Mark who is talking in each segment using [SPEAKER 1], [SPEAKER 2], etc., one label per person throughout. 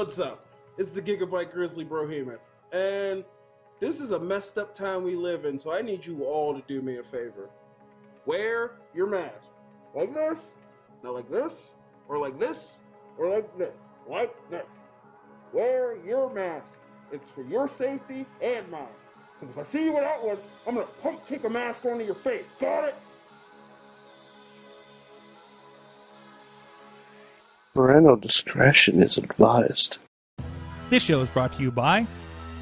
[SPEAKER 1] What's up? It's the Gigabyte Grizzly Brohemon, and this is a messed up time we live in, so I need you all to do me a favor. Wear your mask. Like this, not like this, or like this, or like this, like this. Wear your mask. It's for your safety and mine. Because if I see you without one, I'm gonna pump kick a mask onto your face. Got it?
[SPEAKER 2] Parental discretion is advised.
[SPEAKER 3] This show is brought to you by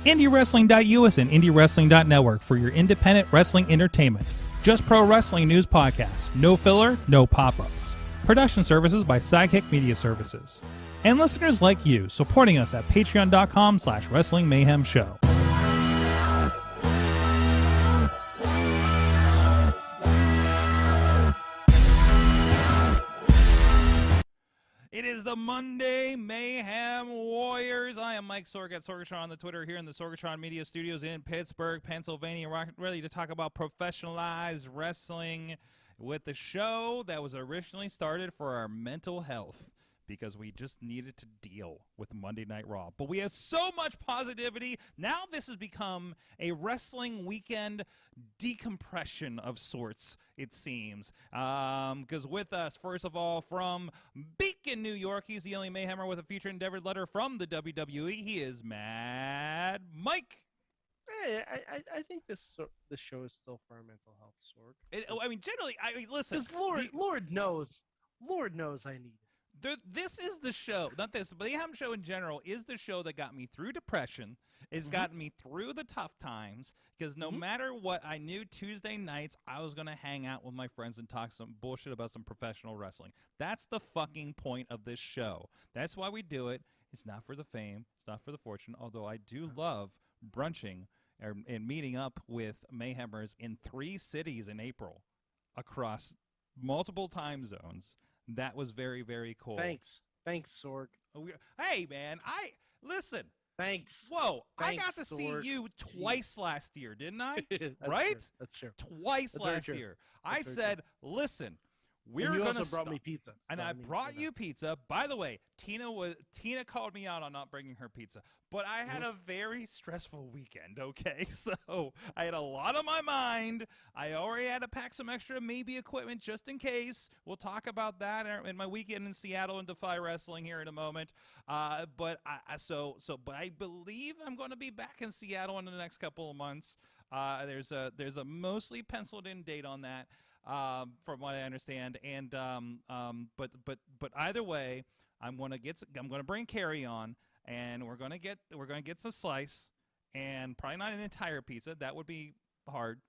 [SPEAKER 3] IndyWrestling.us and IndyWrestling.network for your independent wrestling entertainment. Just pro wrestling news podcast. No filler, no pop-ups. Production services by Sidekick Media Services. And listeners like you, supporting us at patreon.com/Wrestling Mayhem Show. It is the Monday Mayhem Warriors. I am Mike Sorg at Sorgatron on the Twitter here in the Sorgatron Media Studios in Pittsburgh, Pennsylvania. We're ready to talk about professionalized wrestling with the show that was originally started for our mental health because we just needed to deal with Monday Night Raw. But we have so much positivity. Now this has become a wrestling weekend decompression of sorts, it seems. Because with us, first of all, from Beacon, New York, he's the only Mayhemmer with a feature endeavored letter from the WWE. He is Mad Mike.
[SPEAKER 4] Hey, I think this show is still for our mental health, Sorg.
[SPEAKER 3] I mean, generally, listen.
[SPEAKER 4] Lord knows I need it.
[SPEAKER 3] This is the show, not this, but the Mayhem show in general is the show that got me through depression. It's gotten me through the tough times because no matter what, I knew Tuesday nights I was going to hang out with my friends and talk some bullshit about some professional wrestling. That's the fucking point of this show. That's why we do it. It's not for the fame. It's not for the fortune, although I do love brunching and meeting up with Mayhemmers in 3 cities in April across multiple time zones. That was very, very cool.
[SPEAKER 4] Thanks, Sorg.
[SPEAKER 3] Hey, man, listen.
[SPEAKER 4] Thanks.
[SPEAKER 3] Whoa,
[SPEAKER 4] Thanks,
[SPEAKER 3] I got to
[SPEAKER 4] Sorg.
[SPEAKER 3] see you twice last year, didn't I?
[SPEAKER 4] Right? True. That's true.
[SPEAKER 3] Twice last year. I said, listen, we're going to
[SPEAKER 4] You also brought me pizza.
[SPEAKER 3] And I brought you pizza. By the way, Tina called me out on not bringing her pizza. But I had a very stressful weekend, okay? So I had a lot on my mind. I already had to pack some extra maybe equipment just in case. We'll talk about that in my weekend in Seattle and Defy Wrestling here in a moment. But I believe I'm going to be back in Seattle in the next couple of months. There's a mostly penciled in date on that. From what I understand, and but either way, I'm gonna bring Carrie on, and we're gonna get some slice, and probably not an entire pizza. That would be hard.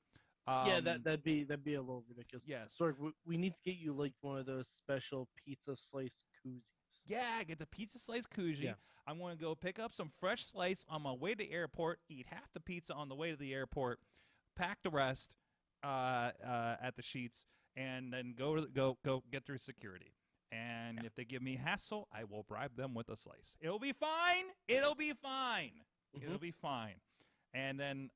[SPEAKER 4] Yeah, that'd be a little ridiculous.
[SPEAKER 3] Yes,
[SPEAKER 4] Sorg, we need to get you like one of those special pizza slice koozies.
[SPEAKER 3] Yeah, get the pizza slice koozie.
[SPEAKER 4] Yeah.
[SPEAKER 3] I'm gonna go pick up some fresh slice on my way to the airport. Eat half the pizza on the way to the airport. Pack the rest. At the sheets, and then go get through security. And if they give me hassle, I will bribe them with a slice. It'll be fine. It'll be fine. It'll be fine. And then,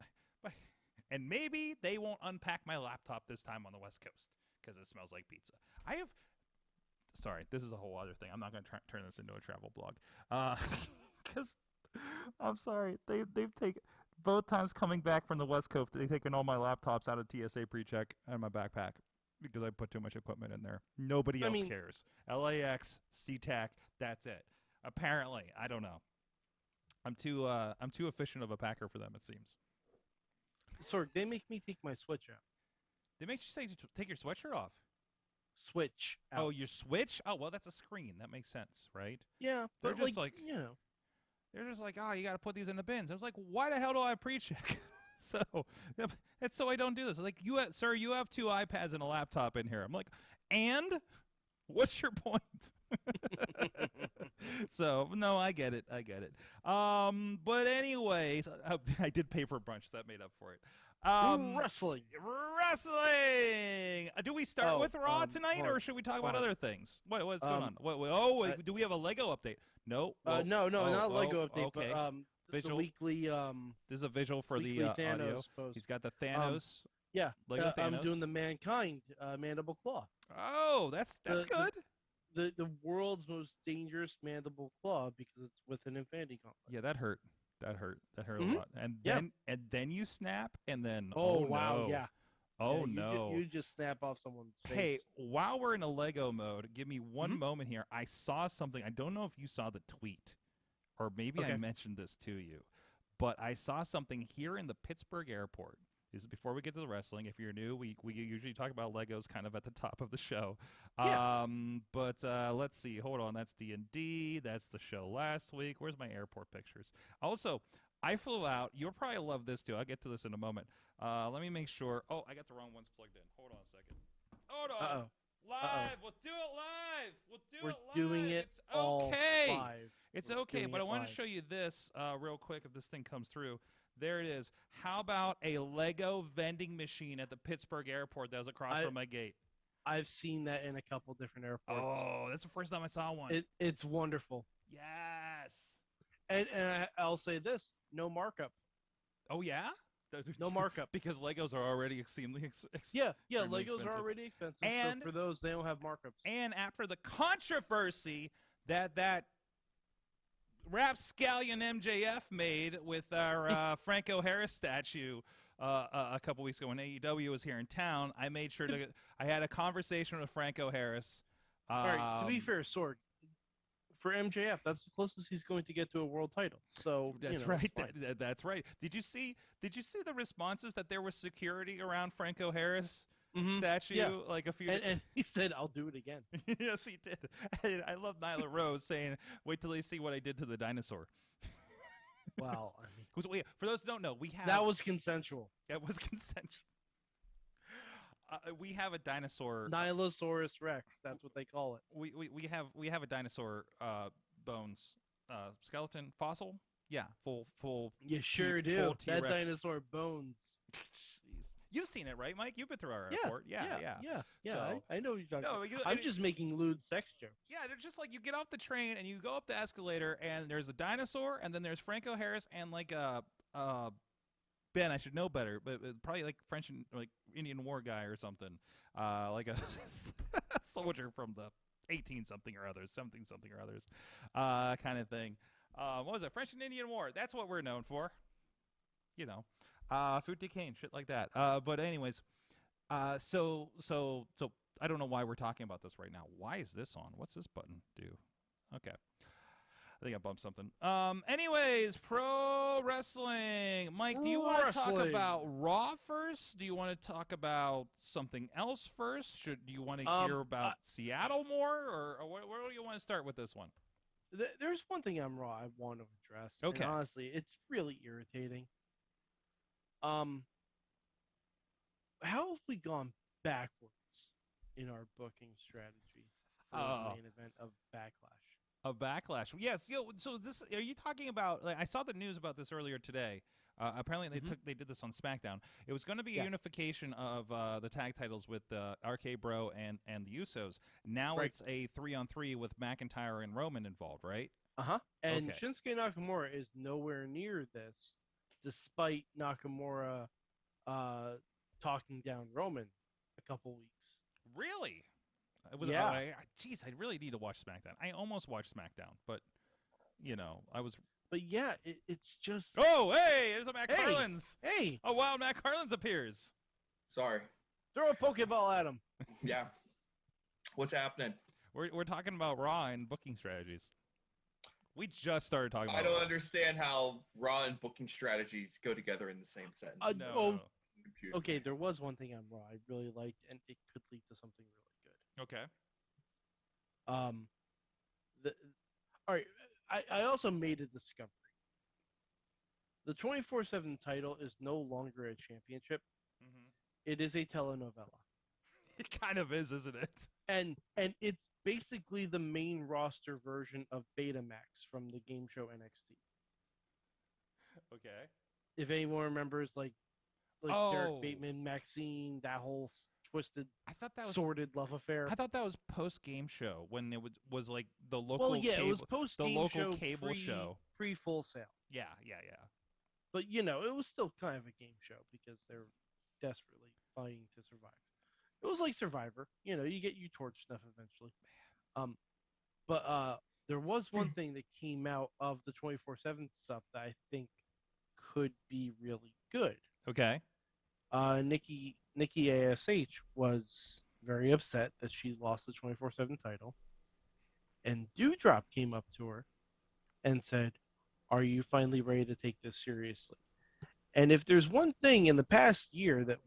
[SPEAKER 3] and maybe they won't unpack my laptop this time on the West Coast because it smells like pizza. Sorry, this is a whole other thing. I'm not going to turn this into a travel blog. Because I'm sorry, they've taken. Both times coming back from the West Coast, they've taken all my laptops out of TSA pre-check and my backpack because I put too much equipment in there. Nobody else cares. LAX, SeaTac, that's it. Apparently, I don't know. I'm too efficient of a packer for them, it seems.
[SPEAKER 4] Sorg, they make me take my switch out.
[SPEAKER 3] They make you say to take your sweatshirt off.
[SPEAKER 4] Switch out.
[SPEAKER 3] Oh, your switch? Oh, well, that's a screen. That makes sense, right?
[SPEAKER 4] Yeah,
[SPEAKER 3] they're
[SPEAKER 4] but
[SPEAKER 3] just like
[SPEAKER 4] you know.
[SPEAKER 3] They're just like, you got to put these in the bins. I was like, why the hell do I pre-check? It's so I don't do this. Like, sir, you have 2 iPads and a laptop in here. I'm like, and what's your point? So no, I get it. But anyways, I did pay for brunch. So that made up for it.
[SPEAKER 4] Wrestling.
[SPEAKER 3] Do we start with Raw tonight, or should we talk about other things? What's going on? Do we have a Lego update? No.
[SPEAKER 4] No, not a Lego update.
[SPEAKER 3] Okay.
[SPEAKER 4] But
[SPEAKER 3] visual.
[SPEAKER 4] The weekly.
[SPEAKER 3] This is a visual for the
[SPEAKER 4] Thanos
[SPEAKER 3] audio.
[SPEAKER 4] post.
[SPEAKER 3] He's got the Thanos.
[SPEAKER 4] Yeah.
[SPEAKER 3] Lego Thanos.
[SPEAKER 4] I'm doing the Mankind Mandible Claw.
[SPEAKER 3] Oh, that's good.
[SPEAKER 4] the world's most dangerous mandible claw because it's with an infinity gauntlet.
[SPEAKER 3] Yeah, that hurt. That hurt. That hurt
[SPEAKER 4] Mhm.
[SPEAKER 3] a lot. And
[SPEAKER 4] Yeah.
[SPEAKER 3] then you snap, and then
[SPEAKER 4] Oh, wow,
[SPEAKER 3] no.
[SPEAKER 4] yeah.
[SPEAKER 3] Oh
[SPEAKER 4] Yeah,
[SPEAKER 3] no.
[SPEAKER 4] You just snap off someone's face.
[SPEAKER 3] Hey, while we're in a Lego mode, give me one
[SPEAKER 4] Mhm.
[SPEAKER 3] moment here. I saw something. I don't know if you saw the tweet, or maybe I
[SPEAKER 4] Okay.
[SPEAKER 3] mentioned this to you, but I saw something here in the Pittsburgh airport. This is before we get to the wrestling. If you're new, we usually talk about Legos kind of at the top of the show.
[SPEAKER 4] Yeah.
[SPEAKER 3] But let's see. Hold on. That's D&D. That's the show last week. Where's my airport pictures? Also, I flew out. You'll probably love this too. I'll get to this in a moment. Let me make sure. Oh, I got the wrong ones plugged in. Hold on a second. Hold on.
[SPEAKER 4] Uh-oh.
[SPEAKER 3] Live. We'll do it live. We'll do
[SPEAKER 4] We're
[SPEAKER 3] it live.
[SPEAKER 4] doing it
[SPEAKER 3] It's
[SPEAKER 4] all
[SPEAKER 3] okay.
[SPEAKER 4] live.
[SPEAKER 3] It's
[SPEAKER 4] We're
[SPEAKER 3] okay,
[SPEAKER 4] doing
[SPEAKER 3] but I
[SPEAKER 4] it
[SPEAKER 3] want
[SPEAKER 4] live.
[SPEAKER 3] to show you this real quick if this thing comes through. There it is. How about a Lego vending machine at the Pittsburgh airport that was across from my gate?
[SPEAKER 4] I've seen that in a couple different airports.
[SPEAKER 3] Oh, that's the first time I saw one.
[SPEAKER 4] It's wonderful.
[SPEAKER 3] Yes.
[SPEAKER 4] And I'll say this: no markup.
[SPEAKER 3] Oh yeah.
[SPEAKER 4] No markup.
[SPEAKER 3] Because Legos are already extremely
[SPEAKER 4] Yeah,
[SPEAKER 3] extremely
[SPEAKER 4] Legos
[SPEAKER 3] expensive.
[SPEAKER 4] are already expensive.
[SPEAKER 3] And-
[SPEAKER 4] so for those, they don't have markups.
[SPEAKER 3] And after the controversy that rapscallion MJF made with our Franco Harris statue a couple weeks ago when AEW was here in town, I made sure I had a conversation with Franco Harris.
[SPEAKER 4] All right. To be fair, Sorg, for MJF, that's the closest he's going to get to a world title. So
[SPEAKER 3] That's
[SPEAKER 4] it's
[SPEAKER 3] right.
[SPEAKER 4] fine.
[SPEAKER 3] That's right. Did you see the responses that there was security around Franco Harris statue
[SPEAKER 4] Yeah.
[SPEAKER 3] like a few?
[SPEAKER 4] And he said, "I'll do it again."
[SPEAKER 3] Yes, he did. And I love Nyla Rose saying, "Wait till they see what I did to the dinosaur."
[SPEAKER 4] Wow. I mean,
[SPEAKER 3] For those who don't know, we have
[SPEAKER 4] that was consensual.
[SPEAKER 3] That was consensual. We have a dinosaur.
[SPEAKER 4] Nilosaurus Rex. That's what they call it.
[SPEAKER 3] We have a dinosaur bones skeleton fossil. Yeah, full.
[SPEAKER 4] You sure
[SPEAKER 3] T-
[SPEAKER 4] do.
[SPEAKER 3] full
[SPEAKER 4] That
[SPEAKER 3] T-Rex.
[SPEAKER 4] dinosaur bones.
[SPEAKER 3] Jeez, you've seen it, right, Mike? You've been through our
[SPEAKER 4] Yeah,
[SPEAKER 3] airport. Yeah. So-
[SPEAKER 4] I know what you're talking
[SPEAKER 3] No,
[SPEAKER 4] about.
[SPEAKER 3] you-
[SPEAKER 4] I'm just making lewd sex jokes.
[SPEAKER 3] Yeah, they're just like you get off the train and you go up the escalator and there's a dinosaur and then there's Franco Harris and like a Ben, I should know better, but probably like French and like Indian War guy or something, like a soldier from the 18 something or others, something or others, kind of thing. What was it? French and Indian War. That's what we're known for. You know, food decaying, shit like that. But anyways, so I don't know why we're talking about this right now. Why is this on? What's this button do? Okay. I think I bumped something. Anyways, pro wrestling. Mike, do you want to talk about Raw first? Do you want to talk about something else first? Do you want to hear about Seattle more, or where do you want to start with this one?
[SPEAKER 4] There's one thing on Raw I want to address.
[SPEAKER 3] Okay.
[SPEAKER 4] And honestly, it's really irritating. How have we gone backwards in our booking strategy for the main event of Backlash?
[SPEAKER 3] Of Backlash, yes. So this, are you talking about? Like, I saw the news about this earlier today. Apparently, they did this on SmackDown. It was going to be a unification of the tag titles with RK Bro and the Usos. Now it's a 3-on-3 with McIntyre and Roman involved, right?
[SPEAKER 4] And Shinsuke Nakamura is nowhere near this, despite Nakamura talking down Roman a couple weeks.
[SPEAKER 3] Really? Jeez, I really need to watch SmackDown. I almost watched SmackDown, but I was.
[SPEAKER 4] But yeah, it's just.
[SPEAKER 3] Oh, hey, there's a Matt Carlins.
[SPEAKER 4] Hey.
[SPEAKER 3] Oh wow, Matt Carlins appears.
[SPEAKER 5] Sorry.
[SPEAKER 4] Throw a Pokeball at him.
[SPEAKER 5] Yeah. What's happening?
[SPEAKER 3] We're talking about Raw and booking strategies. We just started talking about.
[SPEAKER 5] I don't understand how Raw and booking strategies go together in the same sentence.
[SPEAKER 3] No.
[SPEAKER 4] Okay, there was one thing on Raw I really liked, and it could lead to something really good.
[SPEAKER 3] Okay.
[SPEAKER 4] All right. I also made a discovery. The 24/7 title is no longer a championship. It is a telenovela.
[SPEAKER 3] It kind of is, isn't it?
[SPEAKER 4] And it's basically the main roster version of Betamax from the game show NXT.
[SPEAKER 3] Okay.
[SPEAKER 4] If anyone remembers, like Derek Bateman, Maxine, that whole twisted, sordid love affair.
[SPEAKER 3] I thought that was post game show when it was like the local.
[SPEAKER 4] Well, yeah,
[SPEAKER 3] cable,
[SPEAKER 4] it was post game
[SPEAKER 3] local
[SPEAKER 4] show,
[SPEAKER 3] cable show,
[SPEAKER 4] pre Full Sail.
[SPEAKER 3] Yeah.
[SPEAKER 4] But it was still kind of a game show because they're desperately fighting to survive. It was like Survivor. You get you torch stuff eventually. But there was one thing that came out of the 24/7 stuff that I think could be really good.
[SPEAKER 3] Okay.
[SPEAKER 4] Nikki ASH was very upset that she lost the 24/7 title, and Dewdrop came up to her and said, "Are you finally ready to take this seriously?" And if there's one thing in the past year that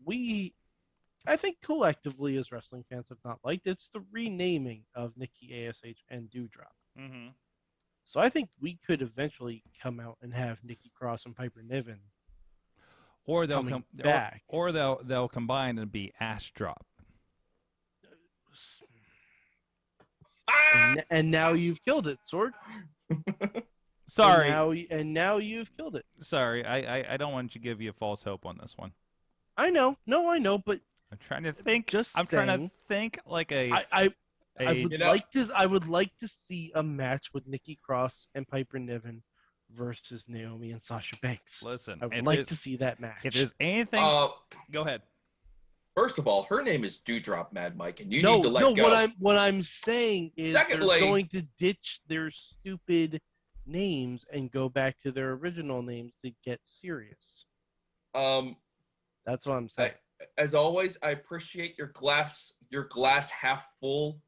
[SPEAKER 4] I think collectively as wrestling fans have not liked, it's the renaming of Nikki ASH and Dewdrop.
[SPEAKER 3] Mm-hmm.
[SPEAKER 4] So I think we could eventually come out and have Nikki Cross and Piper Niven,
[SPEAKER 3] Or they'll
[SPEAKER 4] coming back.
[SPEAKER 3] or they'll combine and be Ash Drop.
[SPEAKER 4] And now you've killed it, Sorg.
[SPEAKER 3] Sorry.
[SPEAKER 4] And now you've killed it.
[SPEAKER 3] Sorry, I don't want to give you false hope on this one.
[SPEAKER 4] I know. No, I know, but
[SPEAKER 3] I'm trying to think.
[SPEAKER 4] Just
[SPEAKER 3] I'm trying to
[SPEAKER 4] saying.
[SPEAKER 3] think like a.
[SPEAKER 4] I would
[SPEAKER 5] You know-
[SPEAKER 4] I would like to see a match with Nikki Cross and Piper Niven versus Naomi and Sasha Banks.
[SPEAKER 3] Listen,
[SPEAKER 4] I would
[SPEAKER 3] if
[SPEAKER 4] like
[SPEAKER 3] there's-
[SPEAKER 4] to see that match.
[SPEAKER 3] If there's anything, go ahead.
[SPEAKER 5] First of all, her name is Dewdrop, Mad Mike, and you
[SPEAKER 4] no,
[SPEAKER 5] need to let go.
[SPEAKER 4] what I'm saying is
[SPEAKER 5] Secondly-
[SPEAKER 4] they're going to ditch their stupid names and go back to their original names to get serious. That's what I'm saying.
[SPEAKER 5] As always, I appreciate your glass half full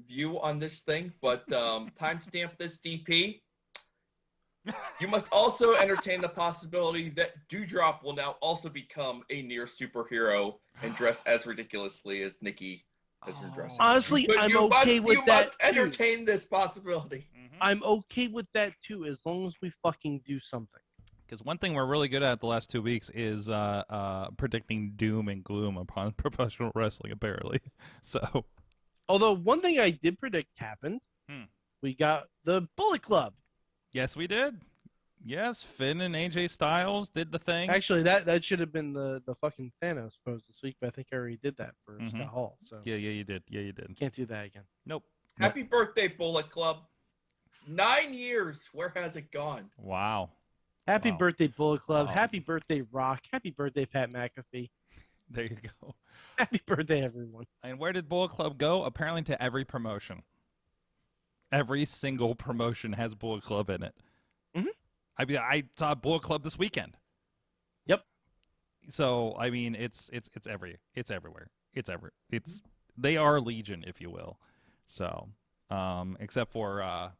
[SPEAKER 5] view on this thing, but timestamp this DP. You must also entertain the possibility that Dewdrop will now also become a near superhero and dress as ridiculously as Nikki has been dressing.
[SPEAKER 4] Honestly,
[SPEAKER 5] But
[SPEAKER 4] I'm
[SPEAKER 5] you
[SPEAKER 4] okay with
[SPEAKER 5] you
[SPEAKER 4] that
[SPEAKER 5] must
[SPEAKER 4] too.
[SPEAKER 5] entertain this possibility.
[SPEAKER 4] I'm okay with that too, as long as we fucking do something.
[SPEAKER 3] Because one thing we're really good at the last 2 weeks is predicting doom and gloom upon professional wrestling, apparently. So,
[SPEAKER 4] Although one thing I did predict happened, we got the Bullet Club.
[SPEAKER 3] yes, we did. Yes, Finn and AJ Styles did the thing.
[SPEAKER 4] Actually, that should have been the fucking Thanos pose this week, but I think I already did that for
[SPEAKER 3] Mhm.
[SPEAKER 4] Scott Hall. So
[SPEAKER 3] Yeah, you did. Yeah, you did.
[SPEAKER 4] can't do that again.
[SPEAKER 3] Nope.
[SPEAKER 5] Happy birthday, Bullet Club. 9 years. Where has it gone?
[SPEAKER 3] Wow.
[SPEAKER 4] Happy
[SPEAKER 3] Wow.
[SPEAKER 4] birthday, Bullet Club.
[SPEAKER 3] Wow.
[SPEAKER 4] Happy birthday, Rock. Happy birthday, Pat McAfee.
[SPEAKER 3] There you go.
[SPEAKER 4] Happy birthday, everyone.
[SPEAKER 3] And where did Bullet Club go? Apparently to every promotion. Every single promotion has Bullet Club in it.
[SPEAKER 4] Mhm.
[SPEAKER 3] I mean, I saw Bullet Club this weekend.
[SPEAKER 4] Yep.
[SPEAKER 3] So I mean, it's everywhere. They are Legion, if you will. So, except for God,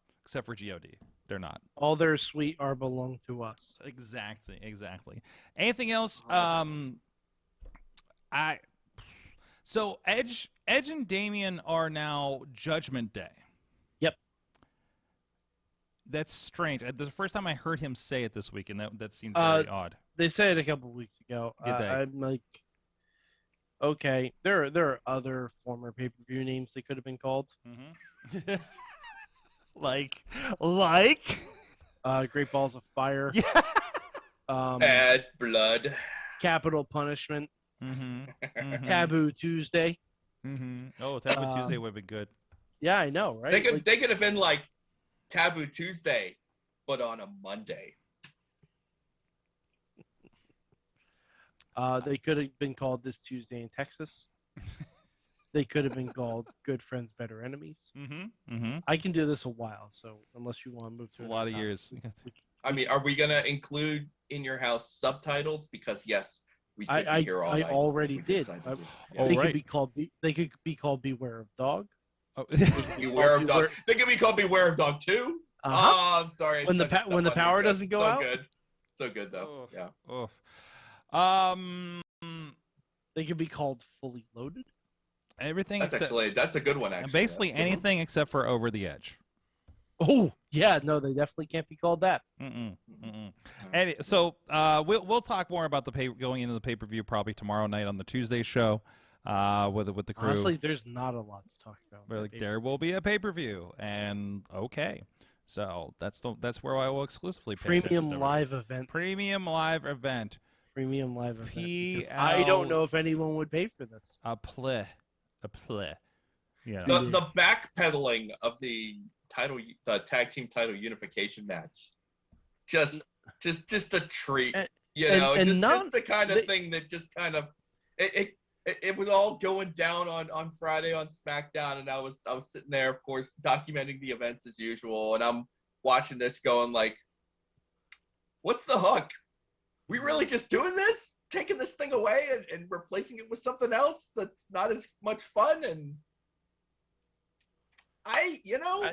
[SPEAKER 3] they're not.
[SPEAKER 4] All their sweet are belong to us.
[SPEAKER 3] Exactly. Anything else? So Edge and Damian are now Judgment Day.
[SPEAKER 4] Yep.
[SPEAKER 3] That's strange. The first time I heard him say it this week, and that seemed very odd.
[SPEAKER 4] They said it a couple weeks ago.
[SPEAKER 3] Did they?
[SPEAKER 4] I'm like, okay, there are other former pay-per-view names they could have been called.
[SPEAKER 3] Mm-hmm. like,
[SPEAKER 4] Great Balls of Fire.
[SPEAKER 3] yeah.
[SPEAKER 5] Bad blood.
[SPEAKER 4] Capital Punishment.
[SPEAKER 3] Mm-hmm.
[SPEAKER 4] Taboo Tuesday.
[SPEAKER 3] Mm-hmm. Oh, Taboo Tuesday would have been good.
[SPEAKER 4] Yeah, I know, right?
[SPEAKER 5] They could have been like Taboo Tuesday, but on a Monday.
[SPEAKER 4] They could have been called This Tuesday in Texas. They could have been called Good Friends, Better Enemies.
[SPEAKER 3] Mm-hmm. Mm-hmm.
[SPEAKER 4] I can do this a while, so unless you want to move
[SPEAKER 3] It's
[SPEAKER 4] to
[SPEAKER 3] a lot of
[SPEAKER 4] another
[SPEAKER 3] years.
[SPEAKER 4] topic,
[SPEAKER 5] I mean, are we gonna include in your house subtitles? Because yes, we could be here all
[SPEAKER 4] I
[SPEAKER 5] night.
[SPEAKER 4] already
[SPEAKER 5] We
[SPEAKER 4] did.
[SPEAKER 5] decided to.
[SPEAKER 3] Oh,
[SPEAKER 4] They
[SPEAKER 3] right.
[SPEAKER 4] could be called. They could be called Beware of Dog.
[SPEAKER 3] Oh.
[SPEAKER 5] Beware of Dog. They could be called Beware of Dog too.
[SPEAKER 4] Uh-huh.
[SPEAKER 5] Oh, I'm sorry.
[SPEAKER 4] When the
[SPEAKER 5] That's
[SPEAKER 4] when the
[SPEAKER 5] funny
[SPEAKER 4] power
[SPEAKER 5] joke.
[SPEAKER 4] doesn't go
[SPEAKER 5] so
[SPEAKER 4] out?
[SPEAKER 5] Good. So good though.
[SPEAKER 3] Oof.
[SPEAKER 5] Yeah.
[SPEAKER 3] Oof.
[SPEAKER 4] They could be called Fully Loaded.
[SPEAKER 3] Everything
[SPEAKER 5] That's
[SPEAKER 3] except
[SPEAKER 5] a good one actually.
[SPEAKER 3] basically
[SPEAKER 5] That's a good one.
[SPEAKER 3] anything except for Over the Edge.
[SPEAKER 4] Oh yeah, no, they definitely can't be called that.
[SPEAKER 3] And so we'll talk more about going into the pay-per-view probably tomorrow night on the Tuesday show with the crew.
[SPEAKER 4] Honestly, there's not a lot to talk about.
[SPEAKER 3] We're like, there will be a pay-per-view, and okay, so that's where I will exclusively pay attention
[SPEAKER 4] Premium
[SPEAKER 3] to.
[SPEAKER 4] live event.
[SPEAKER 3] Premium live event.
[SPEAKER 4] Premium live event.
[SPEAKER 3] PL
[SPEAKER 4] because I don't know if anyone would pay for this.
[SPEAKER 3] A play. Yeah.
[SPEAKER 5] The backpedaling of the tag team title unification match, just a treat.
[SPEAKER 4] And-
[SPEAKER 5] You know,
[SPEAKER 4] and
[SPEAKER 5] just
[SPEAKER 4] not-
[SPEAKER 5] the kind of
[SPEAKER 4] they-
[SPEAKER 5] thing that just kind of it it was all going down on Friday on SmackDown, and I was sitting there, of course, documenting the events as usual, and I'm watching this going like, what's the hook? We really just doing this? Taking this thing away and replacing it with something else that's not as much fun? And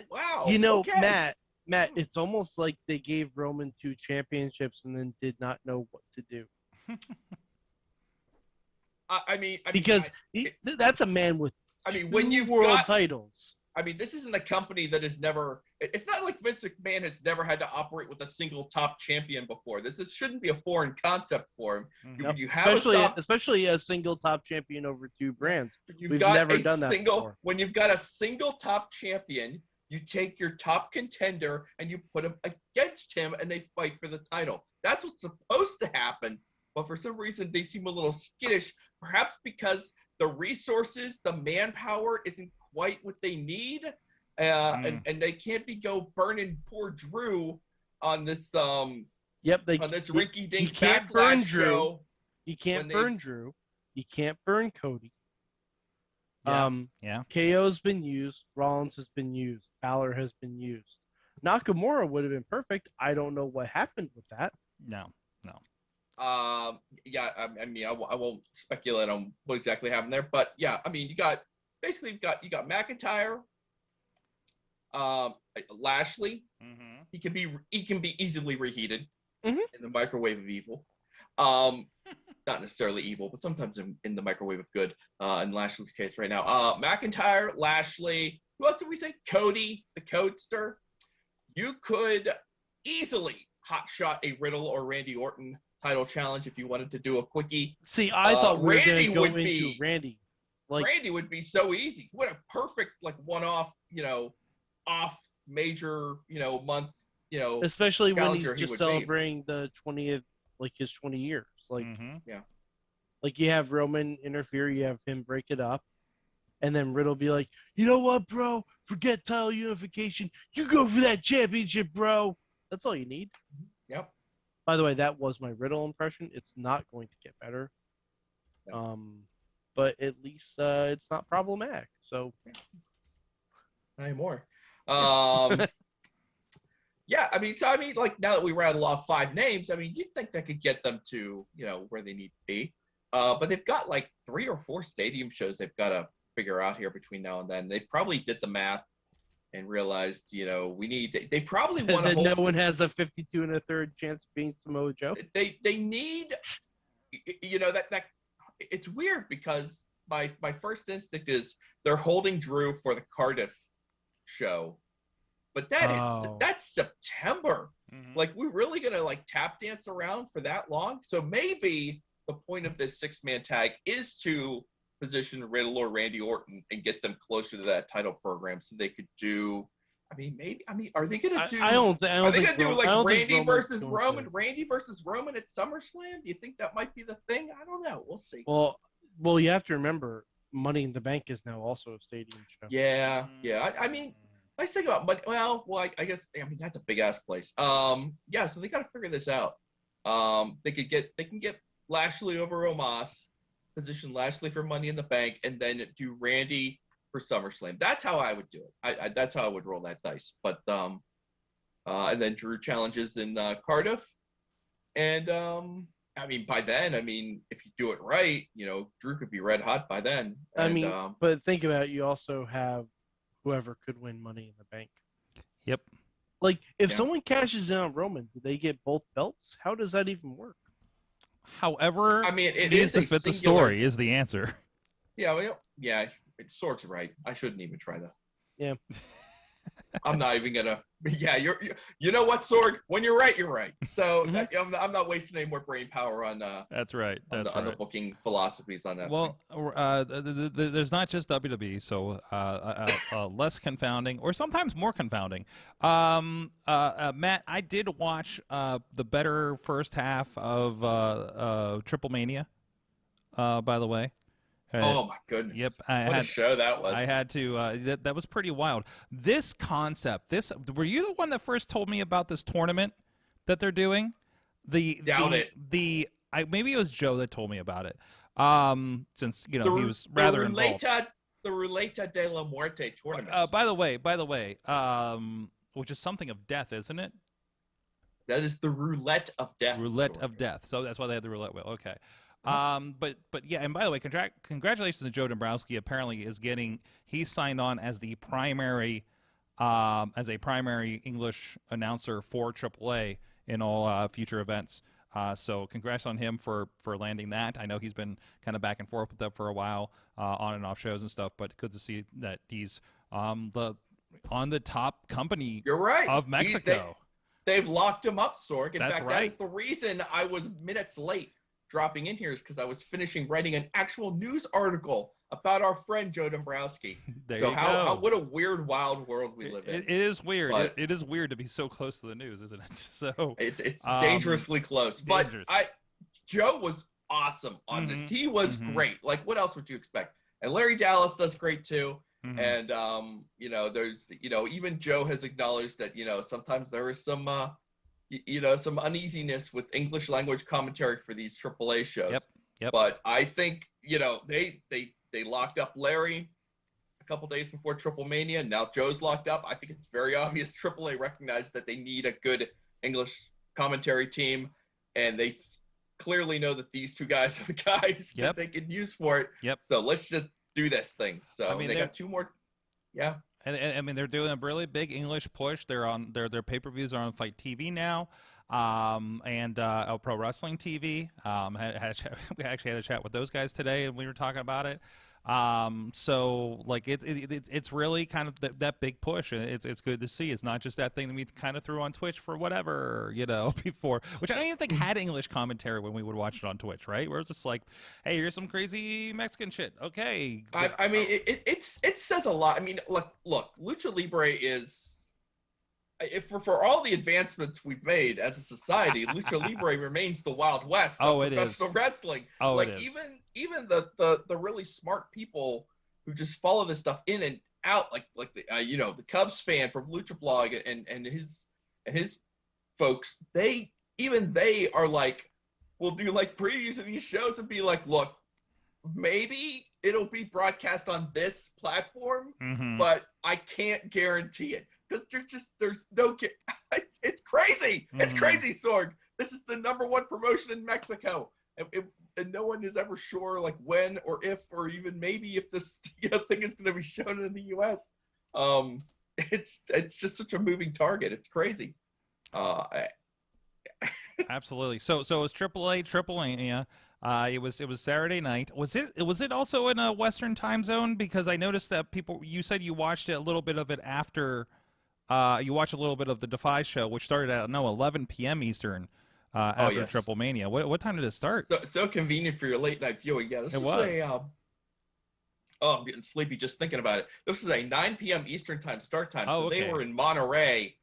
[SPEAKER 5] wow.
[SPEAKER 4] Okay. Matt, it's almost like they gave Roman 2 championships and then did not know what to do. That's a man with
[SPEAKER 5] when you've
[SPEAKER 4] world
[SPEAKER 5] got
[SPEAKER 4] titles.
[SPEAKER 5] This isn't a company that has never. It's not like Vince McMahon has never had to operate with a single top champion before. Shouldn't be a foreign concept for him.
[SPEAKER 4] Yep.
[SPEAKER 5] You have
[SPEAKER 4] especially a single top champion over 2 brands.
[SPEAKER 5] We've never done that before. When you've got a single top champion, you take your top contender and you put him against him, and they fight for the title. That's what's supposed to happen. But for some reason, they seem a little skittish. Perhaps because the resources, the manpower isn't quite what they need, and they can't go burning poor Drew on this on this rinky-dink backlash show.
[SPEAKER 4] You can't burn Drew. You can't burn Cody.
[SPEAKER 3] Yeah.
[SPEAKER 4] KO's been used. Rollins has been used. Balor has been used. Nakamura would have been perfect. I don't know what happened with that.
[SPEAKER 3] No.
[SPEAKER 5] I won't speculate on what exactly happened there, but yeah, you got McIntyre, Lashley.
[SPEAKER 3] Mm-hmm.
[SPEAKER 5] He can be easily reheated
[SPEAKER 4] in
[SPEAKER 5] the microwave of evil. Not necessarily evil, but sometimes in the microwave of good. In Lashley's case right now, McIntyre, Lashley. Who else did we say? Cody, the Codester. You could easily hotshot a Riddle or Randy Orton title challenge if you wanted to do a quickie.
[SPEAKER 4] See, I thought we were going to go into
[SPEAKER 5] Randy. Randy would be so easy. What a perfect one-off, off major, month,
[SPEAKER 4] especially when he's just celebrating the 20th, his 20 years.
[SPEAKER 5] Yeah.
[SPEAKER 4] You have Roman interfere, you have him break it up, and then Riddle be like, you know what, bro? Forget title unification. You go for that championship, bro. That's all you need.
[SPEAKER 5] Yep.
[SPEAKER 4] By the way, that was my Riddle impression. It's not going to get better.
[SPEAKER 5] Yep.
[SPEAKER 4] But at least it's not problematic. So,
[SPEAKER 5] not anymore. Yeah, now that we rattle off 5 names, you'd think that could get them to, where they need to be. But they've got 3 or 4 stadium shows they've got to figure out here between now and then. They probably did the math and realized, they probably want to
[SPEAKER 4] no one has a 52 1/3 chance of being Samoa Joe.
[SPEAKER 5] They need, that it's weird because my first instinct is they're holding Drew for the Cardiff show, but that's September.
[SPEAKER 3] Mm-hmm.
[SPEAKER 5] We're really gonna tap dance around for that long? So maybe the point of this 6-man tag is to position Riddle or Randy Orton and get them closer to that title program so they could do. Are they gonna do? Are they gonna do Randy versus Roman? Randy versus Roman at SummerSlam? Do you think that might be the thing? I don't know. We'll see.
[SPEAKER 4] Well, you have to remember, Money in the Bank is now also a stadium show.
[SPEAKER 5] Yeah. Nice thing about Money. Well, I guess that's a big ass place. So they got to figure this out. They can get Lashley over Omos, position Lashley for Money in the Bank, and then do Randy for SummerSlam. That's how I would do it. That's how I would roll that dice. But and then Drew challenges in Cardiff, and by then, if you do it right, Drew could be red hot by then.
[SPEAKER 4] But think about it, you also have whoever could win Money in the Bank.
[SPEAKER 3] Yep.
[SPEAKER 4] If someone cashes in on Roman, do they get both belts? How does that even work?
[SPEAKER 3] However,
[SPEAKER 5] it
[SPEAKER 3] needs
[SPEAKER 5] is
[SPEAKER 3] to fit the story is the answer.
[SPEAKER 5] Yeah, Sorg's right. I shouldn't even try that.
[SPEAKER 4] Yeah.
[SPEAKER 5] I'm not even gonna. Yeah, you know what, Sorg? When you're right, you're right. So I'm not wasting any more brain power on.
[SPEAKER 3] That's right.
[SPEAKER 5] On the booking philosophies on that.
[SPEAKER 3] Well, there's not just WWE, so less confounding, or sometimes more confounding. Matt, I did watch the better first half of TripleMania. By the way.
[SPEAKER 5] Oh my goodness!
[SPEAKER 3] Yep,
[SPEAKER 5] what a show that was.
[SPEAKER 3] I had to. That was pretty wild. This concept. Were you the one that first told me about this tournament that they're doing?
[SPEAKER 5] Doubt it.
[SPEAKER 3] Maybe it was Joe that told me about it. Since he was rather involved.
[SPEAKER 5] The Ruleta de la Muerte tournament.
[SPEAKER 3] By the way, which is something of death, isn't it?
[SPEAKER 5] That is the roulette of death.
[SPEAKER 3] Roulette of death. So that's why they had the roulette wheel. Okay. But yeah, and by the way, congratulations to Joe Dombrowski. Apparently, he's signed on as the primary, as a primary English announcer for AAA in all future events. So congrats on him for landing that. I know he's been kind of back and forth with them for a while, on and off shows and stuff. But good to see that he's on the top company.
[SPEAKER 5] You're right.
[SPEAKER 3] Of Mexico.
[SPEAKER 5] They've locked him up, Sorg. In
[SPEAKER 3] That's
[SPEAKER 5] fact,
[SPEAKER 3] right.
[SPEAKER 5] that is the reason I was minutes late dropping in here, is because I was finishing writing an actual news article about our friend Joe Dombrowski. What a weird, wild world we live in.
[SPEAKER 3] It is weird.
[SPEAKER 5] But
[SPEAKER 3] it is weird to be so close to the news, isn't it? So
[SPEAKER 5] it's dangerously close.
[SPEAKER 3] Dangerous.
[SPEAKER 5] But Joe was awesome on this. He was great. Like, what else would you expect? And Larry Dallas does great too. And there's even Joe has acknowledged that sometimes there is some some uneasiness with English language commentary for these AAA shows.
[SPEAKER 3] Yep.
[SPEAKER 5] But I think they locked up Larry a couple days before TripleMania. Now Joe's locked up. I think it's very obvious AAA recognized that they need a good English commentary team, and they clearly know that these two guys are the guys that they can use for it.
[SPEAKER 3] Yep.
[SPEAKER 5] So let's just do this thing. So
[SPEAKER 3] I mean,
[SPEAKER 5] they got two more. Yeah.
[SPEAKER 3] And I mean, they're doing a really big English push. They're on their pay-per-views are on Fight TV now, and Pro Wrestling TV. We actually had a chat with those guys today, and we were talking about it. So like it's really kind of that big push, and it's good to see. It's not just that thing that we kind of threw on Twitch for whatever, before, which I don't even think had English commentary when we would watch it on Twitch, right? Where it's just like, hey, here's some crazy Mexican shit. Okay.
[SPEAKER 5] I mean, it says a lot. I mean, look, Lucha Libre is, for all the advancements we've made as a society, Lucha Libre remains the Wild West of professional wrestling. Like,
[SPEAKER 3] it is.
[SPEAKER 5] Even the really smart people who just follow this stuff in and out, like the Cubs fan from Lucha Blog and his folks, they are like, will do like previews of these shows and be like, look, maybe it'll be broadcast on this platform, but I can't guarantee it. Because there's no, it's crazy. It's crazy, Sorg. This is the #1 promotion in Mexico, and no one is ever sure like when or if or even maybe if this thing is going to be shown in the U.S. It's just such a moving target. It's crazy.
[SPEAKER 3] Absolutely. So it was AAA TripleMania. It was Saturday night. Was it also in a Western time zone? Because I noticed that you said you watched a little bit of it after. You watched a little bit of the Defy show, which started at 11 p.m. Eastern after TripleMania. What time did it start?
[SPEAKER 5] So convenient for your late night viewing. Yeah, this was. I'm getting sleepy just thinking about it. This is a 9 p.m. Eastern time start time. So they were in Monterey,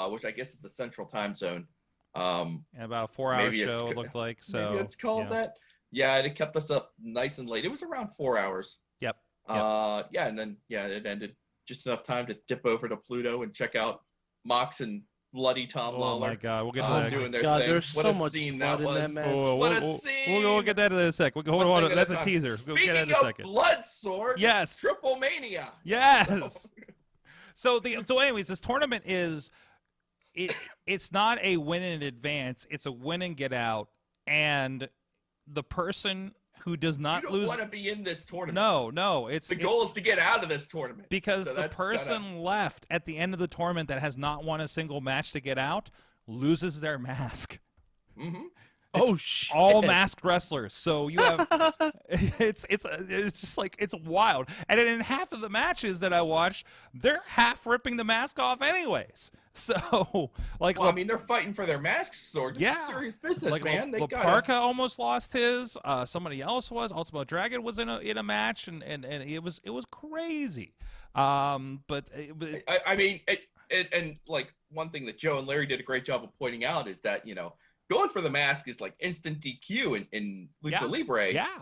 [SPEAKER 5] which I guess is the Central Time Zone.
[SPEAKER 3] And about a 4-hour show, it looked like. So
[SPEAKER 5] maybe it's called that. Yeah, it kept us up nice and late. It was around 4 hours.
[SPEAKER 3] Yep.
[SPEAKER 5] And then it ended just enough time to dip over to Pluto and check out Mox and bloody Tom Lawler.
[SPEAKER 3] Oh my God, we'll get to that.
[SPEAKER 5] Doing their thing.
[SPEAKER 4] There's
[SPEAKER 5] what
[SPEAKER 4] so
[SPEAKER 5] a
[SPEAKER 4] much
[SPEAKER 5] scene
[SPEAKER 4] blood
[SPEAKER 5] that was.
[SPEAKER 4] in that match.
[SPEAKER 5] What a scene.
[SPEAKER 3] We'll get that in a sec. Hold on. That's a teaser. We'll get that in a second.
[SPEAKER 5] Speaking of blood, Sorg.
[SPEAKER 3] Yes.
[SPEAKER 5] TripleMania.
[SPEAKER 3] Yes. So anyways, this tournament is it's not a win in advance. It's a win and get out. And the person who does not lose.
[SPEAKER 5] You don't want to be in this tournament.
[SPEAKER 3] No.
[SPEAKER 5] The goal is to get out of this tournament.
[SPEAKER 3] Because the person left at the end of the tournament that has not won a single match to get out loses their mask.
[SPEAKER 4] Oh shit!
[SPEAKER 3] All masked wrestlers. So you have it's just like it's wild. And in half of the matches that I watched, they're half ripping the mask off anyways. So like,
[SPEAKER 5] I mean, they're fighting for their masks, Sorg. This is serious business,
[SPEAKER 3] like,
[SPEAKER 5] man.
[SPEAKER 3] They Parka almost lost his. Somebody else was. Ultimate Dragon was in a match, and it was crazy. I
[SPEAKER 5] mean, and like one thing that Joe and Larry did a great job of pointing out is that going for the mask is like instant DQ in Lucha Libre.
[SPEAKER 3] Yeah.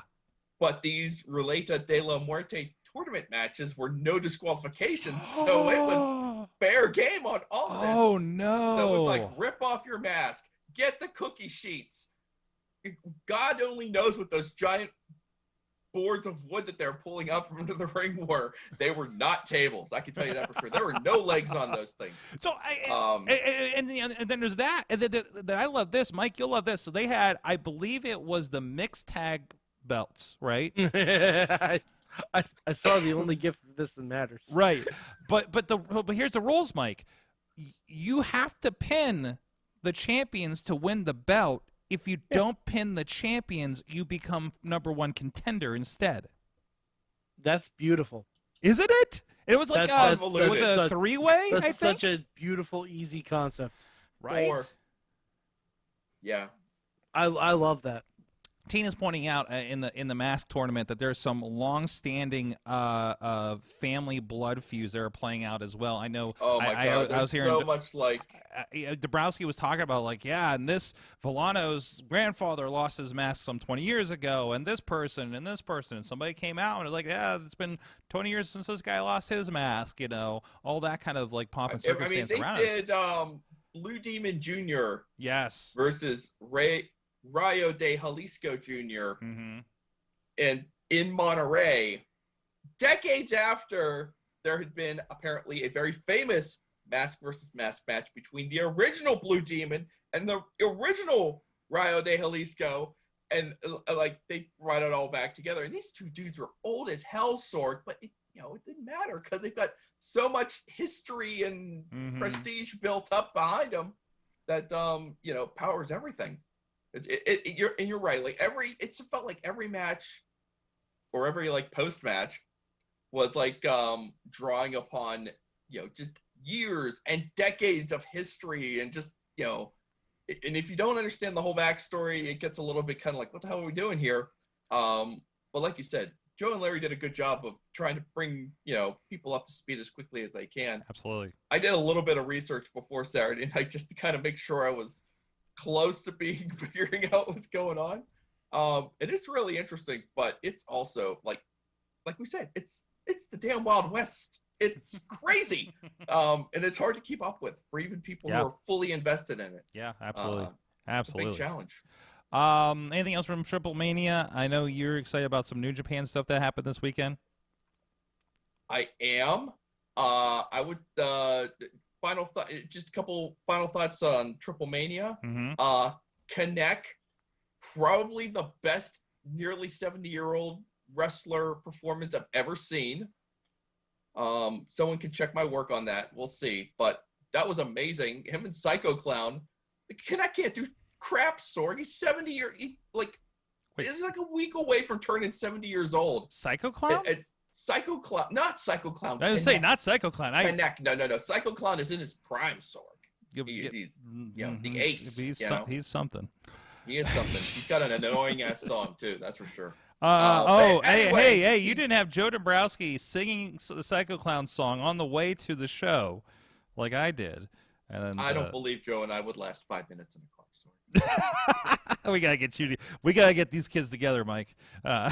[SPEAKER 5] But these Ruleta de la Muerte tournament matches were no disqualifications, so it was fair game on all of this.
[SPEAKER 3] Oh no!
[SPEAKER 5] So it was like, rip off your mask, get the cookie sheets. God only knows what those giant boards of wood that they're pulling out from under the ring were. They were not tables. I can tell you that for sure. There were no legs on those things.
[SPEAKER 3] So, and then there's that. And then I love this. Mike, you'll love this. So they had, I believe it was the mixed tag belts, right?
[SPEAKER 4] I saw the only gift of this that matters.
[SPEAKER 3] Right. But here's the rules, Mike. You have to pin the champions to win the belt. If you don't pin the champions, you become #1 contender instead.
[SPEAKER 4] That's beautiful.
[SPEAKER 3] Isn't it? It was like a three-way,
[SPEAKER 4] That's
[SPEAKER 3] I think.
[SPEAKER 4] such a beautiful, easy concept.
[SPEAKER 3] Right.
[SPEAKER 5] Yeah.
[SPEAKER 4] I love that.
[SPEAKER 3] Tina's pointing out in the mask tournament that there's some long-standing family blood feuds that are playing out as well. I know.
[SPEAKER 5] Oh my God!
[SPEAKER 3] I was hearing
[SPEAKER 5] so much like
[SPEAKER 3] Dabrowski was talking about, like, yeah, and this Villano's grandfather lost his mask some 20 years ago, and this person, and somebody came out and was like, yeah, it's been 20 years since this guy lost his mask. You know, all that kind of like pomp and circumstance around us.
[SPEAKER 5] They did Blue Demon Jr.
[SPEAKER 3] Yes.
[SPEAKER 5] versus Rayo de Jalisco Jr. And in Monterrey, decades after there had been apparently a very famous mask versus mask match between the original Blue Demon and the original Rayo de Jalisco, and like they brought it all back together. And these two dudes were old as hell, Sorg, but it didn't matter because they've got so much history and prestige built up behind them that powers everything. You're right. Like it felt like every match or every like post match was like drawing upon just years and decades of history and just and if you don't understand the whole backstory, it gets a little bit kind of like, what the hell are we doing here? But like you said, Joe and Larry did a good job of trying to bring people up to speed as quickly as they can.
[SPEAKER 3] Absolutely.
[SPEAKER 5] I did a little bit of research before Saturday night just to kind of make sure I was close to figuring out what's going on. It is really interesting, but it's also like we said, it's the damn Wild West. It's crazy, and it's hard to keep up with for even people who are fully invested in it.
[SPEAKER 3] Yeah, absolutely, absolutely.
[SPEAKER 5] It's a big challenge.
[SPEAKER 3] Anything else from TripleMania? I know you're excited about some New Japan stuff that happened this weekend.
[SPEAKER 5] I am. I would just a couple final thoughts on TripleMania. Connect, probably the best nearly 70-year-old wrestler performance I've ever seen. Someone can check my work on that. We'll see. But that was amazing. Him and Psycho Clown. Connect can't do crap, Sorg. He's 70 years. It's like a week away from turning 70 years old.
[SPEAKER 3] Psycho Clown?
[SPEAKER 5] It's Psycho Clown, not Psycho Clown.
[SPEAKER 3] I was say not Psycho Clown.
[SPEAKER 5] Connect. No. Psycho Clown is in his prime, Sorg. He's the ace.
[SPEAKER 3] He's something.
[SPEAKER 5] He is something. He's got an annoying ass song too. That's for sure.
[SPEAKER 3] Anyway, hey! You didn't have Joe Dombrowski singing the Psycho Clown song on the way to the show, like I did. And
[SPEAKER 5] I don't believe Joe and I would last 5 minutes in the car. Sorry.
[SPEAKER 3] We gotta get We gotta get these kids together, Mike.
[SPEAKER 5] Yeah,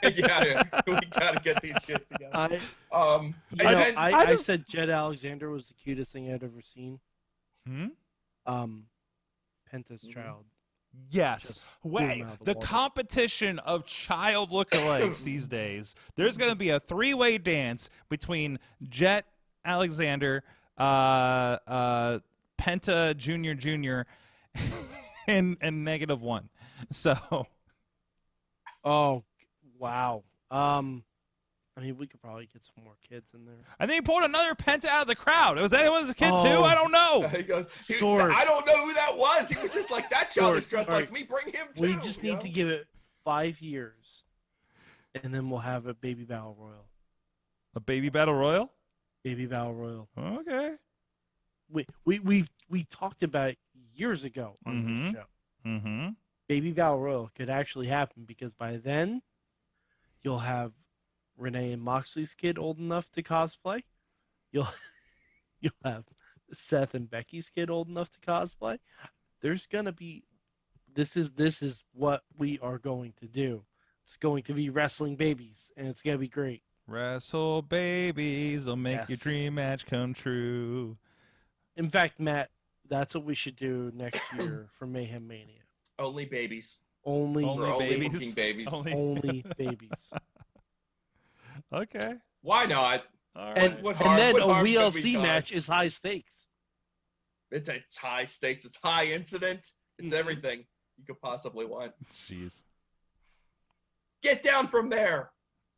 [SPEAKER 5] we gotta get these kids together.
[SPEAKER 4] I said Jed Alexander was the cutest thing I'd ever seen. Penta's child.
[SPEAKER 3] Yes. Wait, the competition of child lookalikes these days. There's going to be a three-way dance between Jet Alexander, Penta Jr., and -1. So.
[SPEAKER 4] Oh, wow. I mean, we could probably get some more kids in there.
[SPEAKER 3] I think he pulled another Penta out of the crowd. Was that a kid too? I don't know.
[SPEAKER 5] He goes, I don't know who that was. He was just like, that child is dressed like me. Bring him too.
[SPEAKER 4] We just need to give it 5 years, and then we'll have a baby battle royal.
[SPEAKER 3] A baby battle royal?
[SPEAKER 4] Baby battle royal.
[SPEAKER 3] Okay.
[SPEAKER 4] We talked about it years ago on this show. Baby battle royal could actually happen because by then you'll have Renee and Moxley's kid old enough to cosplay. You'll have Seth and Becky's kid old enough to cosplay. There's gonna be this is what we are going to do. It's going to be wrestling babies, and it's gonna be great.
[SPEAKER 3] Wrestle babies will make your dream match come true.
[SPEAKER 4] In fact, Matt, that's what we should do next year for Mayhem Mania.
[SPEAKER 5] Only babies.
[SPEAKER 4] Only
[SPEAKER 3] Only babies.
[SPEAKER 5] Looking babies.
[SPEAKER 4] only babies.
[SPEAKER 3] Okay.
[SPEAKER 5] Why not?
[SPEAKER 3] All
[SPEAKER 4] And,
[SPEAKER 3] right.
[SPEAKER 5] What
[SPEAKER 4] and
[SPEAKER 5] harm-
[SPEAKER 4] then
[SPEAKER 5] what
[SPEAKER 4] a
[SPEAKER 5] harm could we
[SPEAKER 4] WLC
[SPEAKER 5] cause?
[SPEAKER 4] match is high stakes.
[SPEAKER 5] It's high stakes. It's high incident. It's
[SPEAKER 4] Mhm.
[SPEAKER 5] everything you could possibly want.
[SPEAKER 3] Jeez.
[SPEAKER 5] Get down from there.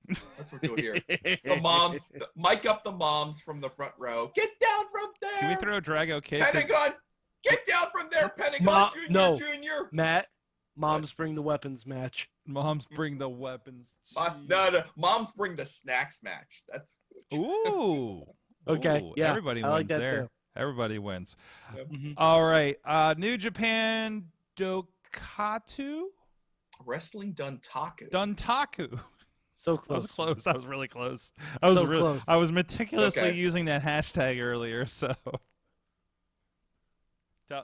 [SPEAKER 5] That's what we'll do here. The moms, mic up the moms from the front row. Get down from there.
[SPEAKER 3] Can we throw Drago Kid? 'Cause-
[SPEAKER 5] Pentagon? Get down from there, Pentagon Junior.
[SPEAKER 4] no.
[SPEAKER 5] Junior.
[SPEAKER 4] Matt, moms bring the weapons match.
[SPEAKER 3] Moms bring the weapons. Jeez.
[SPEAKER 5] No. Moms bring the snacks match. That's
[SPEAKER 3] Ooh.
[SPEAKER 4] Okay,
[SPEAKER 3] Ooh,
[SPEAKER 4] yeah,
[SPEAKER 3] Everybody
[SPEAKER 4] I like
[SPEAKER 3] wins
[SPEAKER 4] that
[SPEAKER 3] there.
[SPEAKER 4] too.
[SPEAKER 3] Everybody wins.
[SPEAKER 4] Mhm.
[SPEAKER 3] All right. New Japan Dokatu?
[SPEAKER 5] Wrestling Dontaku.
[SPEAKER 3] Dontaku.
[SPEAKER 4] So
[SPEAKER 3] I
[SPEAKER 4] close.
[SPEAKER 3] was close. I was really close. I was
[SPEAKER 4] So
[SPEAKER 3] really
[SPEAKER 4] close.
[SPEAKER 3] I was meticulously
[SPEAKER 5] Okay.
[SPEAKER 3] using that hashtag earlier, so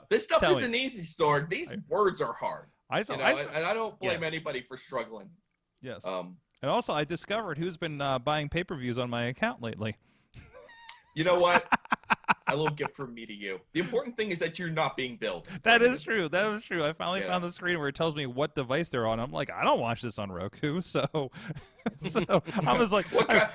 [SPEAKER 5] This stuff
[SPEAKER 3] Tell me.
[SPEAKER 5] isn't easy, Sorg. These words are hard.
[SPEAKER 3] I saw,
[SPEAKER 5] You know,
[SPEAKER 3] I
[SPEAKER 5] and I don't blame
[SPEAKER 3] Yes.
[SPEAKER 5] anybody for struggling.
[SPEAKER 3] yes.
[SPEAKER 5] And
[SPEAKER 3] And also I discovered who's been buying pay-per-views on my account lately.
[SPEAKER 5] you know what? A little gift from me to you. The important thing is that you're not being billed.
[SPEAKER 3] That is true. That was true. I finally
[SPEAKER 5] Yeah.
[SPEAKER 3] found the screen where it tells me what device they're on. I'm like, I don't watch this on Roku, so I was like,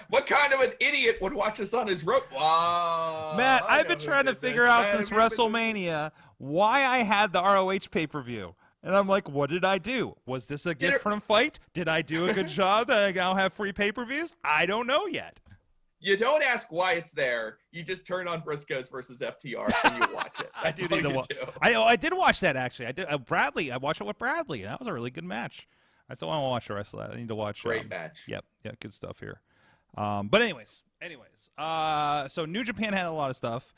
[SPEAKER 5] What kind of an idiot would watch this on his road?
[SPEAKER 3] Matt, I've been trying to figure out since WrestleMania why I had the ROH pay-per-view. And I'm like, what did I do? Was this a gift from Fight? Did I do a good job that I now have free pay-per-views? I don't know yet.
[SPEAKER 5] You don't ask why it's there. You just turn on Briscoes versus FTR and you watch it.
[SPEAKER 3] I
[SPEAKER 5] That's
[SPEAKER 3] do
[SPEAKER 5] all
[SPEAKER 3] need to
[SPEAKER 5] you
[SPEAKER 3] wa-
[SPEAKER 5] do.
[SPEAKER 3] I did watch that, actually. I did. Bradley, I watched it with Bradley, and that was a really good match. I still want to watch the rest of that. I need to watch.
[SPEAKER 5] Great match.
[SPEAKER 3] Yep, yeah, good stuff here. But anyways, so New Japan had a lot of stuff.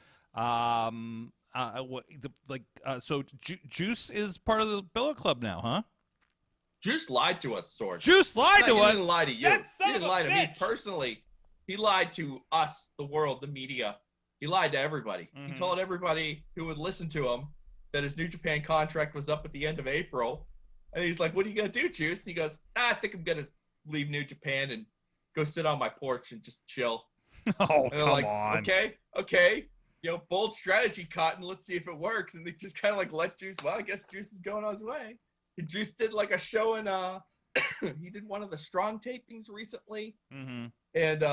[SPEAKER 3] Juice is part of the Billet Club now, huh?
[SPEAKER 5] Juice lied to us, Sorg.
[SPEAKER 3] Juice lied to
[SPEAKER 5] He
[SPEAKER 3] us.
[SPEAKER 5] didn't lie to you.
[SPEAKER 3] That son
[SPEAKER 5] He
[SPEAKER 3] of
[SPEAKER 5] didn't
[SPEAKER 3] a
[SPEAKER 5] lie to me
[SPEAKER 3] bitch.
[SPEAKER 5] personally. He lied to us, the world, the media. He lied to everybody. He
[SPEAKER 3] Mhm.
[SPEAKER 5] told everybody who would listen to him that his New Japan contract was up at the end of April. And he's like, what are you going to do, Juice? And he goes, I think I'm going to leave New Japan and go sit on my porch and just chill.
[SPEAKER 3] Oh,
[SPEAKER 5] And they're
[SPEAKER 3] come
[SPEAKER 5] like,
[SPEAKER 3] on.
[SPEAKER 5] okay. You know, bold strategy, Cotton. Let's see if it works. And they just kind of like let Juice, well, I guess Juice is going on his way. And Juice did like a show in, he did one of the Strong tapings recently.
[SPEAKER 3] Mm-hmm.
[SPEAKER 5] And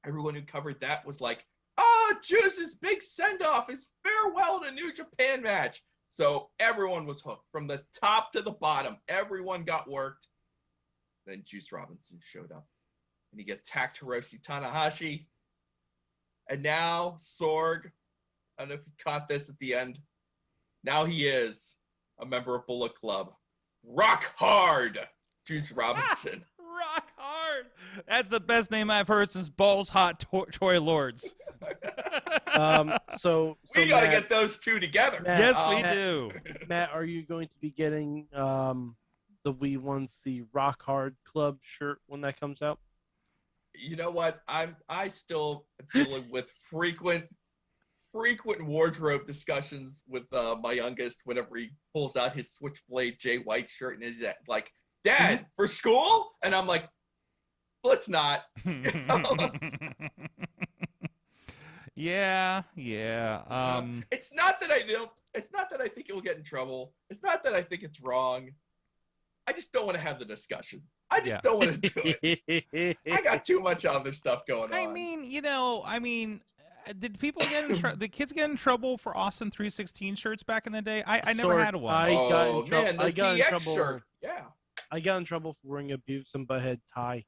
[SPEAKER 5] everyone who covered that was like, oh, Juice's big send-off, his farewell to New Japan match. So everyone was hooked from the top to the bottom. Everyone got worked. Then Juice Robinson showed up. And he attacked Hiroshi Tanahashi. And now Sorg, I don't know if you caught this at the end. Now he is a member of Bullet Club. Rock hard, Juice Robinson.
[SPEAKER 3] Rock hard. That's the best name I've heard since Balls Hot Troy Lords.
[SPEAKER 4] So
[SPEAKER 5] We got to
[SPEAKER 4] Matt,
[SPEAKER 5] get those two together.
[SPEAKER 4] Matt,
[SPEAKER 3] Yes, we
[SPEAKER 4] Matt-
[SPEAKER 3] do.
[SPEAKER 4] Matt, are you going to be getting the We Wants the Rock Hard Club shirt when that comes out?
[SPEAKER 5] You know what? I still dealing with frequent wardrobe discussions with my youngest whenever he pulls out his Switchblade Jay White shirt and is like, Dad, for school? And I'm like, let's not.
[SPEAKER 3] Yeah.
[SPEAKER 5] It's not that I don't. It's not that I think it will get in trouble. It's not that I think it's wrong. I just don't want to have the discussion. I just
[SPEAKER 3] Yeah.
[SPEAKER 5] don't want to do it. I got too much other stuff going on.
[SPEAKER 3] I mean, did people get in did kids get in trouble for Austin 316 shirts back in the day? I never
[SPEAKER 4] Sorg,
[SPEAKER 3] had one.
[SPEAKER 4] I got in trouble.
[SPEAKER 5] man, the
[SPEAKER 4] I got in
[SPEAKER 5] DX
[SPEAKER 4] trouble.
[SPEAKER 5] shirt. Yeah.
[SPEAKER 4] I got in trouble for wearing a Beavis and Butthead tie.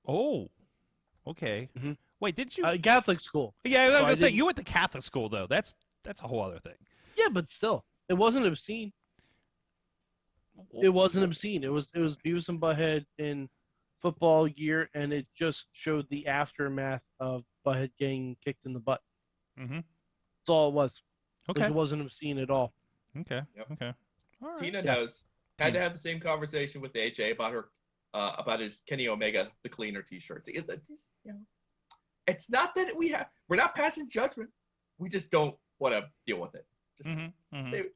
[SPEAKER 3] Oh, okay.
[SPEAKER 4] Mhm.
[SPEAKER 3] Wait, did you?
[SPEAKER 4] Catholic school.
[SPEAKER 3] yeah, I was
[SPEAKER 4] so
[SPEAKER 3] gonna
[SPEAKER 4] I
[SPEAKER 3] say
[SPEAKER 4] didn't-
[SPEAKER 3] you went to Catholic school though. That's a whole other thing.
[SPEAKER 4] Yeah, but still, it wasn't obscene. It wasn't obscene. It was Beavis and Butthead in football gear, and it just showed the aftermath of Butthead getting kicked in the butt.
[SPEAKER 3] Mm-hmm.
[SPEAKER 4] That's all it was.
[SPEAKER 3] Okay.
[SPEAKER 4] It wasn't obscene at all.
[SPEAKER 3] Okay.
[SPEAKER 5] Yep.
[SPEAKER 3] Okay. All right.
[SPEAKER 5] Tina
[SPEAKER 4] Yeah.
[SPEAKER 5] knows. Had to have the same conversation with AJ about her, about his Kenny Omega the Cleaner T-shirts. It's not that we're not passing judgment. We just don't want to deal with it. Just
[SPEAKER 3] Mhm.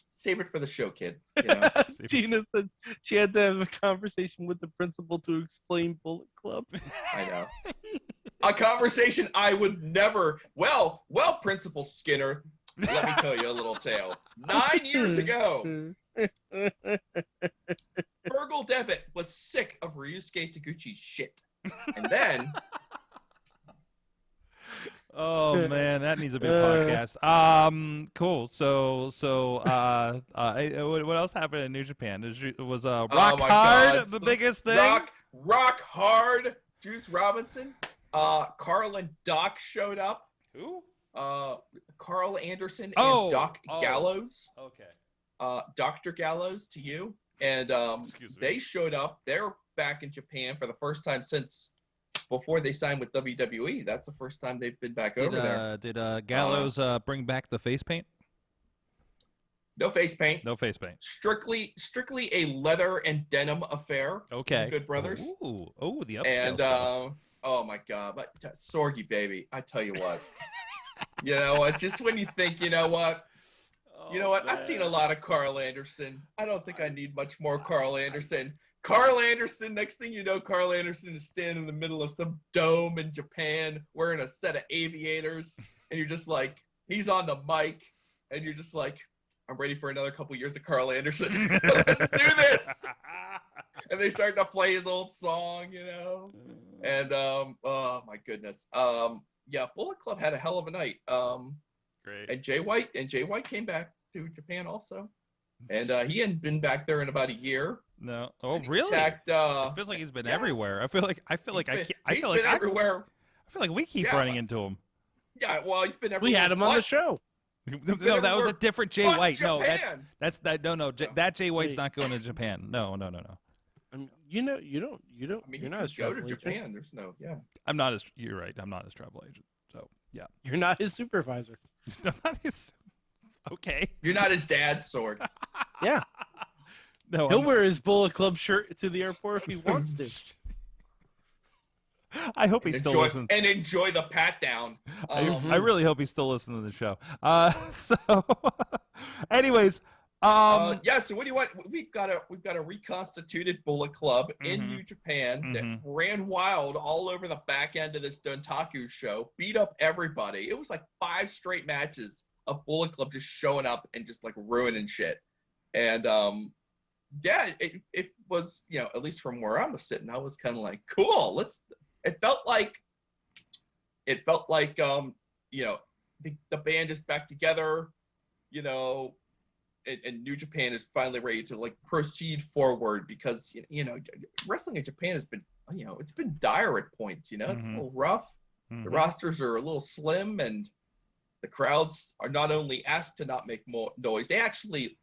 [SPEAKER 5] save it for the show, kid. You know?
[SPEAKER 4] Tina said she had to have a conversation with the principal to explain Bullet Club.
[SPEAKER 5] I know. A conversation I would never. Well, Principal Skinner. Let me tell you a little tale. 9 years ago, Virgil Devitt was sick of Ryusuke Taguchi's shit. And then
[SPEAKER 3] Oh man, that needs a big podcast. Cool. What else happened in New Japan? Was Rock
[SPEAKER 5] my
[SPEAKER 3] Hard
[SPEAKER 5] God.
[SPEAKER 3] the biggest thing?
[SPEAKER 5] Rock Hard, Juice Robinson, Carl and Doc showed up.
[SPEAKER 3] Who?
[SPEAKER 5] Carl Anderson and Doc Gallows.
[SPEAKER 3] Okay.
[SPEAKER 5] Dr. Gallows to you. And they showed up. They're back in Japan for the first time since before they signed with WWE. That's the first time they've been back over there.
[SPEAKER 3] Did Gallows bring back the face paint?
[SPEAKER 5] No face paint.
[SPEAKER 3] No face paint.
[SPEAKER 5] Strictly a leather and denim affair.
[SPEAKER 3] Okay.
[SPEAKER 5] Good Brothers.
[SPEAKER 3] Ooh, the upscale
[SPEAKER 5] And
[SPEAKER 3] stuff.
[SPEAKER 5] oh my God, but Sorgy baby, I tell you what. You know what? Just when you think, you know what? I've seen a lot of Carl Anderson. I don't think I need much more Carl Anderson. Carl Anderson, next thing you know, Carl Anderson is standing in the middle of some dome in Japan wearing a set of aviators. And you're just like, he's on the mic. And you're just like, I'm ready for another couple years of Carl Anderson. Let's do this. And they start to play his old song, And, oh my goodness. Yeah, Bullet Club had a hell of a night.
[SPEAKER 3] Great.
[SPEAKER 5] And Jay White came back to Japan also. And he hadn't been back there in about a year.
[SPEAKER 3] No. Oh, really?
[SPEAKER 5] It
[SPEAKER 3] feels like he's been everywhere. I feel like
[SPEAKER 5] everywhere.
[SPEAKER 3] I feel like we keep running into him.
[SPEAKER 5] Yeah, well, he's been everywhere.
[SPEAKER 4] We had him on the show.
[SPEAKER 3] No, that was a different Jay White.
[SPEAKER 5] Japan.
[SPEAKER 3] No, that Jay White's not going to Japan. No.
[SPEAKER 4] I mean, you don't.
[SPEAKER 5] I mean, you're not go to Japan. There's no. Yeah.
[SPEAKER 3] I'm not as. You're right. I'm not his travel agent. So yeah.
[SPEAKER 4] You're not his supervisor.
[SPEAKER 3] I'm not his. Okay.
[SPEAKER 5] You're not his dad's sword.
[SPEAKER 4] Yeah.
[SPEAKER 3] No.
[SPEAKER 4] He'll wear his Bullet Club shirt to the airport if he wants to.
[SPEAKER 3] I hope he still listens.
[SPEAKER 5] And enjoy the pat down.
[SPEAKER 3] I really hope he's still listening to the show. Anyways,
[SPEAKER 5] yeah. So what do you want? We've got a reconstituted Bullet Club in New Japan that ran wild all over the back end of this Dontaku show, beat up everybody. It was like 5 straight matches of Bullet Club just showing up and just like ruining shit. And yeah, it was, at least from where I was sitting, I was kind of like, cool. It felt like the band is back together, and New Japan is finally ready to like proceed forward because wrestling in Japan has been, it's been dire at points. It's a little rough. The rosters are a little slim, and the crowds are not only asked to not make more noise, they actually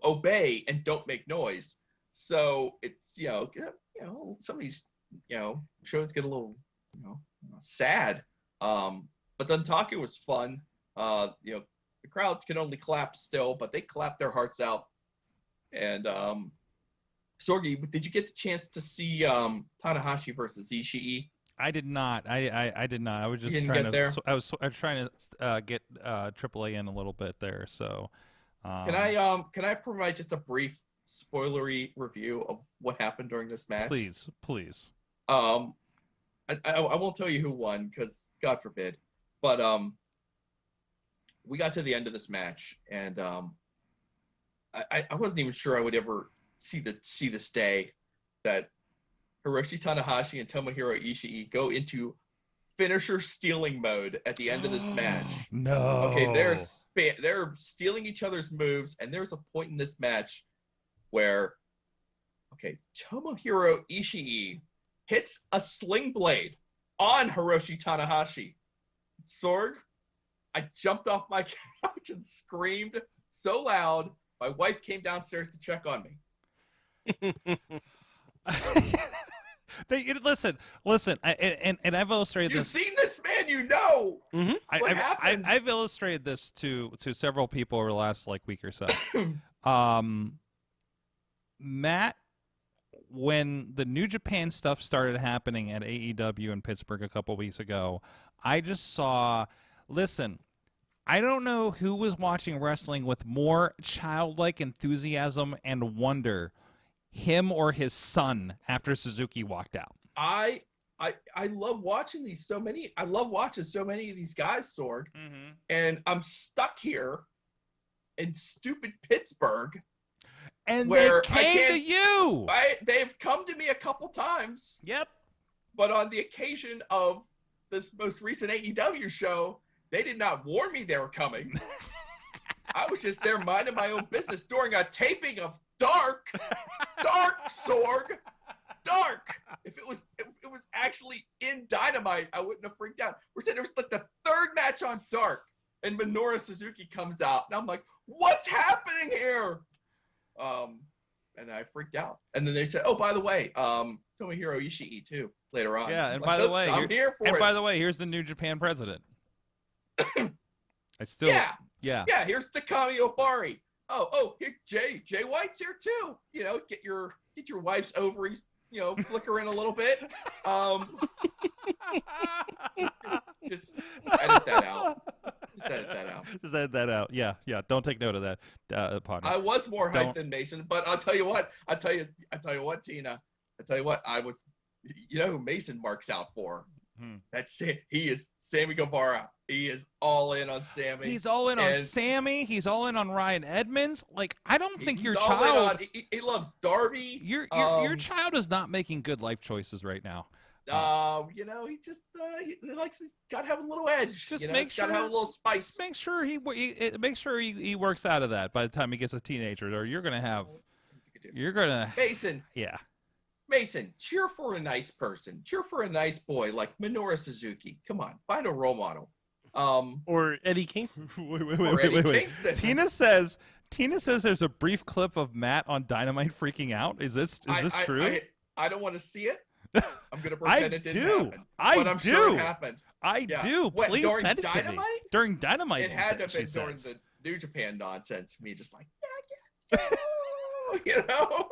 [SPEAKER 5] obey and don't make noise. So it's some of these shows get a little sad. But Dontaku was fun. The crowds can only clap still, but they clap their hearts out. And Sorgi, did you get the chance to see Tanahashi versus Ishii?
[SPEAKER 3] I did not. I did not. I was just trying to. I was trying to get AAA in a little bit there. So
[SPEAKER 5] can I provide just a brief spoilery review of what happened during this match?
[SPEAKER 3] Please.
[SPEAKER 5] I won't tell you who won because God forbid. But we got to the end of this match, and I wasn't even sure I would ever see this day that Hiroshi Tanahashi and Tomohiro Ishii go into finisher stealing mode at the end of this match.
[SPEAKER 3] No.
[SPEAKER 5] Okay, they're stealing each other's moves, and there's a point in this match where, Tomohiro Ishii hits a sling blade on Hiroshi Tanahashi. Sorg, I jumped off my couch and screamed so loud, my wife came downstairs to check on me.
[SPEAKER 3] Listen. And I've illustrated
[SPEAKER 5] You've
[SPEAKER 3] this.
[SPEAKER 5] You've seen this man, what happens.
[SPEAKER 3] I've illustrated this to several people over the last week or so. Matt, when the New Japan stuff started happening at AEW in Pittsburgh a couple weeks ago, I just saw. Listen, I don't know who was watching wrestling with more childlike enthusiasm and wonder, him or his son, after Suzuki walked out.
[SPEAKER 5] I love watching these I love watching so many of these guys, Sorg, and I'm stuck here in stupid Pittsburgh,
[SPEAKER 3] And
[SPEAKER 5] where
[SPEAKER 3] they came to you.
[SPEAKER 5] They've come to me a couple times.
[SPEAKER 3] Yep.
[SPEAKER 5] But on the occasion of this most recent AEW show, they did not warn me they were coming. I was just there minding my own business during a taping of Dark Sorg, Dark. If it was actually in Dynamite, I wouldn't have freaked out. We're saying there was like the third match on Dark, and Minoru Suzuki comes out, and I'm like, what's happening here? And I freaked out. And then they said, oh, by the way, Tomohiro Ishii too later on.
[SPEAKER 3] Yeah, and
[SPEAKER 5] like,
[SPEAKER 3] by the way,
[SPEAKER 5] I'm here for it.
[SPEAKER 3] And by the way, here's the New Japan president. It's still yeah.
[SPEAKER 5] Here's Takami Obari. Oh, here Jay White's here too. You know, get your wife's ovaries, you know, flickering a little bit. Just edit that out.
[SPEAKER 3] Just edit that out. Yeah. Don't take note of that, partner.
[SPEAKER 5] I was more hyped than Mason, but I'll tell you what. I tell you what, I was. You know who Mason marks out for? That's it. He is Sammy Guevara. He is all in on Sammy.
[SPEAKER 3] He's all in on Sammy. He's all in on Ryan Edmonds. Like, I don't think your child.
[SPEAKER 5] He loves Darby.
[SPEAKER 3] Your child is not making good life choices right now.
[SPEAKER 5] You know, he just he likes. He's got to have a little edge.
[SPEAKER 3] Just
[SPEAKER 5] you know?
[SPEAKER 3] make sure.
[SPEAKER 5] Got to have a little spice.
[SPEAKER 3] Just make sure he works out of that by the time he gets a teenager, or you're gonna.
[SPEAKER 5] Mason.
[SPEAKER 3] Yeah.
[SPEAKER 5] Mason, cheer for a nice person. Cheer for a nice boy like Minoru Suzuki. Come on, find a role model.
[SPEAKER 4] Or Eddie Kingston.
[SPEAKER 3] Wait. Tina says there's a brief clip of Matt on Dynamite freaking out. Is this true?
[SPEAKER 5] I don't want to see it. I'm gonna pretend it didn't happen. But I'm
[SPEAKER 3] do.
[SPEAKER 5] sure it happened.
[SPEAKER 3] I do. Please send it to me. During Dynamite?
[SPEAKER 5] It had to have been during the New Japan nonsense. Me just like, you know.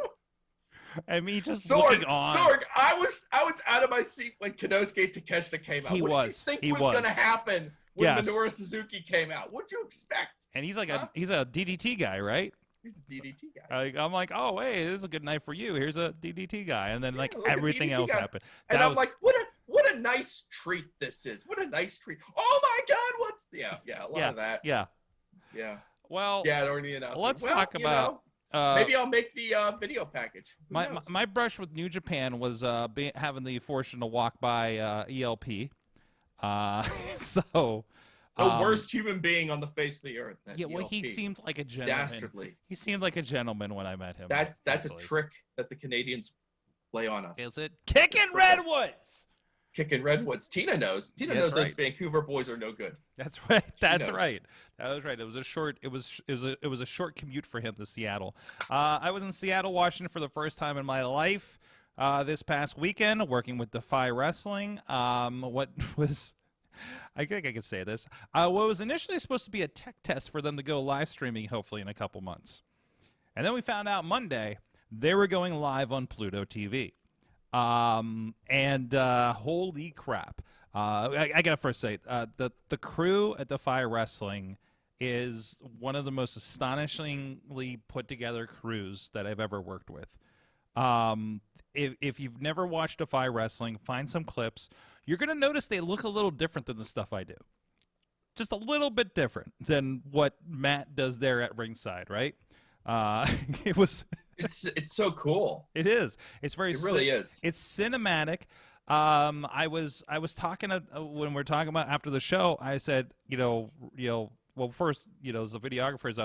[SPEAKER 3] And me just
[SPEAKER 5] Sorg,
[SPEAKER 3] looking on.
[SPEAKER 5] Sorg, I was out of my seat when Konosuke Takeshita came out. What did you think was going to happen when Minoru Suzuki came out? What'd you expect?
[SPEAKER 3] And he's like he's a DDT guy, right?
[SPEAKER 5] He's a DDT guy.
[SPEAKER 3] I'm like, oh, hey, this is a good night for you. Here's a DDT guy. And then everything else happened.
[SPEAKER 5] And I'm like, what a nice treat this is. What a nice treat. Oh my God, a lot of that.
[SPEAKER 3] Yeah. Well,
[SPEAKER 5] during the announcement.
[SPEAKER 3] Let's talk about.
[SPEAKER 5] Maybe I'll make the video package.
[SPEAKER 3] My brush with New Japan was having the fortune to walk by ELP. So
[SPEAKER 5] the worst human being on the face of the earth.
[SPEAKER 3] Well, he seemed like a gentleman.
[SPEAKER 5] Dastardly.
[SPEAKER 3] He seemed like a gentleman when I met him.
[SPEAKER 5] That's a trick that the Canadians play on us.
[SPEAKER 3] Is it kicking Redwoods?
[SPEAKER 5] Kicking Redwoods. Tina knows. Tina knows those Vancouver boys are no good.
[SPEAKER 3] That's right. That was right. It was a short. It was a short commute for him to Seattle. I was in Seattle, Washington for the first time in my life this past weekend, working with Defy Wrestling. What was, I think I could say this. What was initially supposed to be a tech test for them to go live streaming, hopefully in a couple months, and then we found out Monday they were going live on Pluto TV. Holy crap. I gotta first say, the crew at Defy Wrestling is one of the most astonishingly put together crews that I've ever worked with. If you've never watched Defy Wrestling, find some clips. You're gonna notice they look a little different than the stuff I do. Just a little bit different than what Matt does there at ringside, right?
[SPEAKER 5] It's so cool.
[SPEAKER 3] It is. It really is. It's cinematic. I was talking when we were talking about after the show. I said, well, first, as the videographers,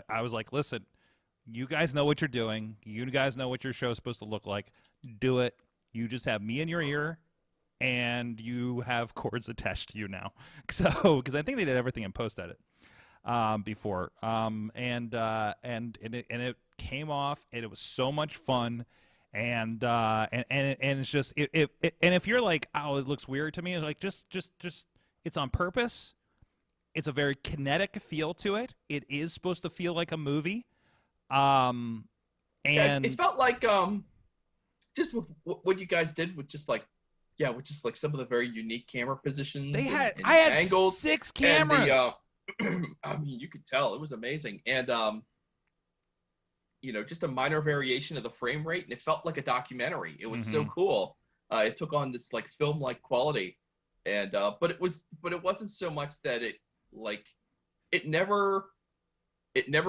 [SPEAKER 3] I was like, listen, you guys know what you're doing. You guys know what your show is supposed to look like. Do it. You just have me in your ear, and you have cords attached to you now. So, because I think they did everything in post edit before, and it came off, and it was so much fun. And it's just and if you're like, oh, it looks weird to me, it's like just it's on purpose. It's a very kinetic feel to it. It is supposed to feel like a movie. And
[SPEAKER 5] it felt like just with what you guys did with just like some of the very unique camera positions.
[SPEAKER 3] I had
[SPEAKER 5] angles,
[SPEAKER 3] 6 cameras.
[SPEAKER 5] And I mean, you could tell it was amazing. And just a minor variation of the frame rate, and it felt like a documentary. It was so cool. It took on this like film-like quality, and but it wasn't so much that it never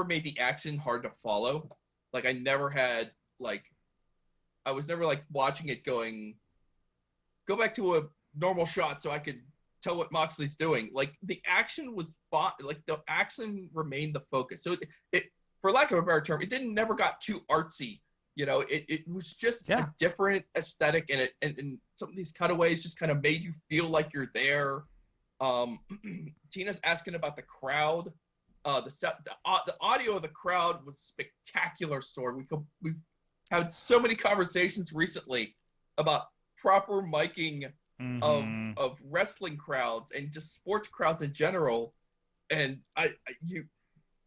[SPEAKER 5] made the action hard to follow. Like I never had like I was never like watching it going go back to a normal shot so I could tell what Moxley's doing. Like the action was fun. Like the action remained the focus. So it for lack of a better term, it didn't never got too artsy. You know, it was just a different aesthetic, and and some of these cutaways just kind of made you feel like you're there. Tina's asking about the crowd. The audio of the crowd was spectacular, Sorg. We've had so many conversations recently about proper miking of wrestling crowds and just sports crowds in general. And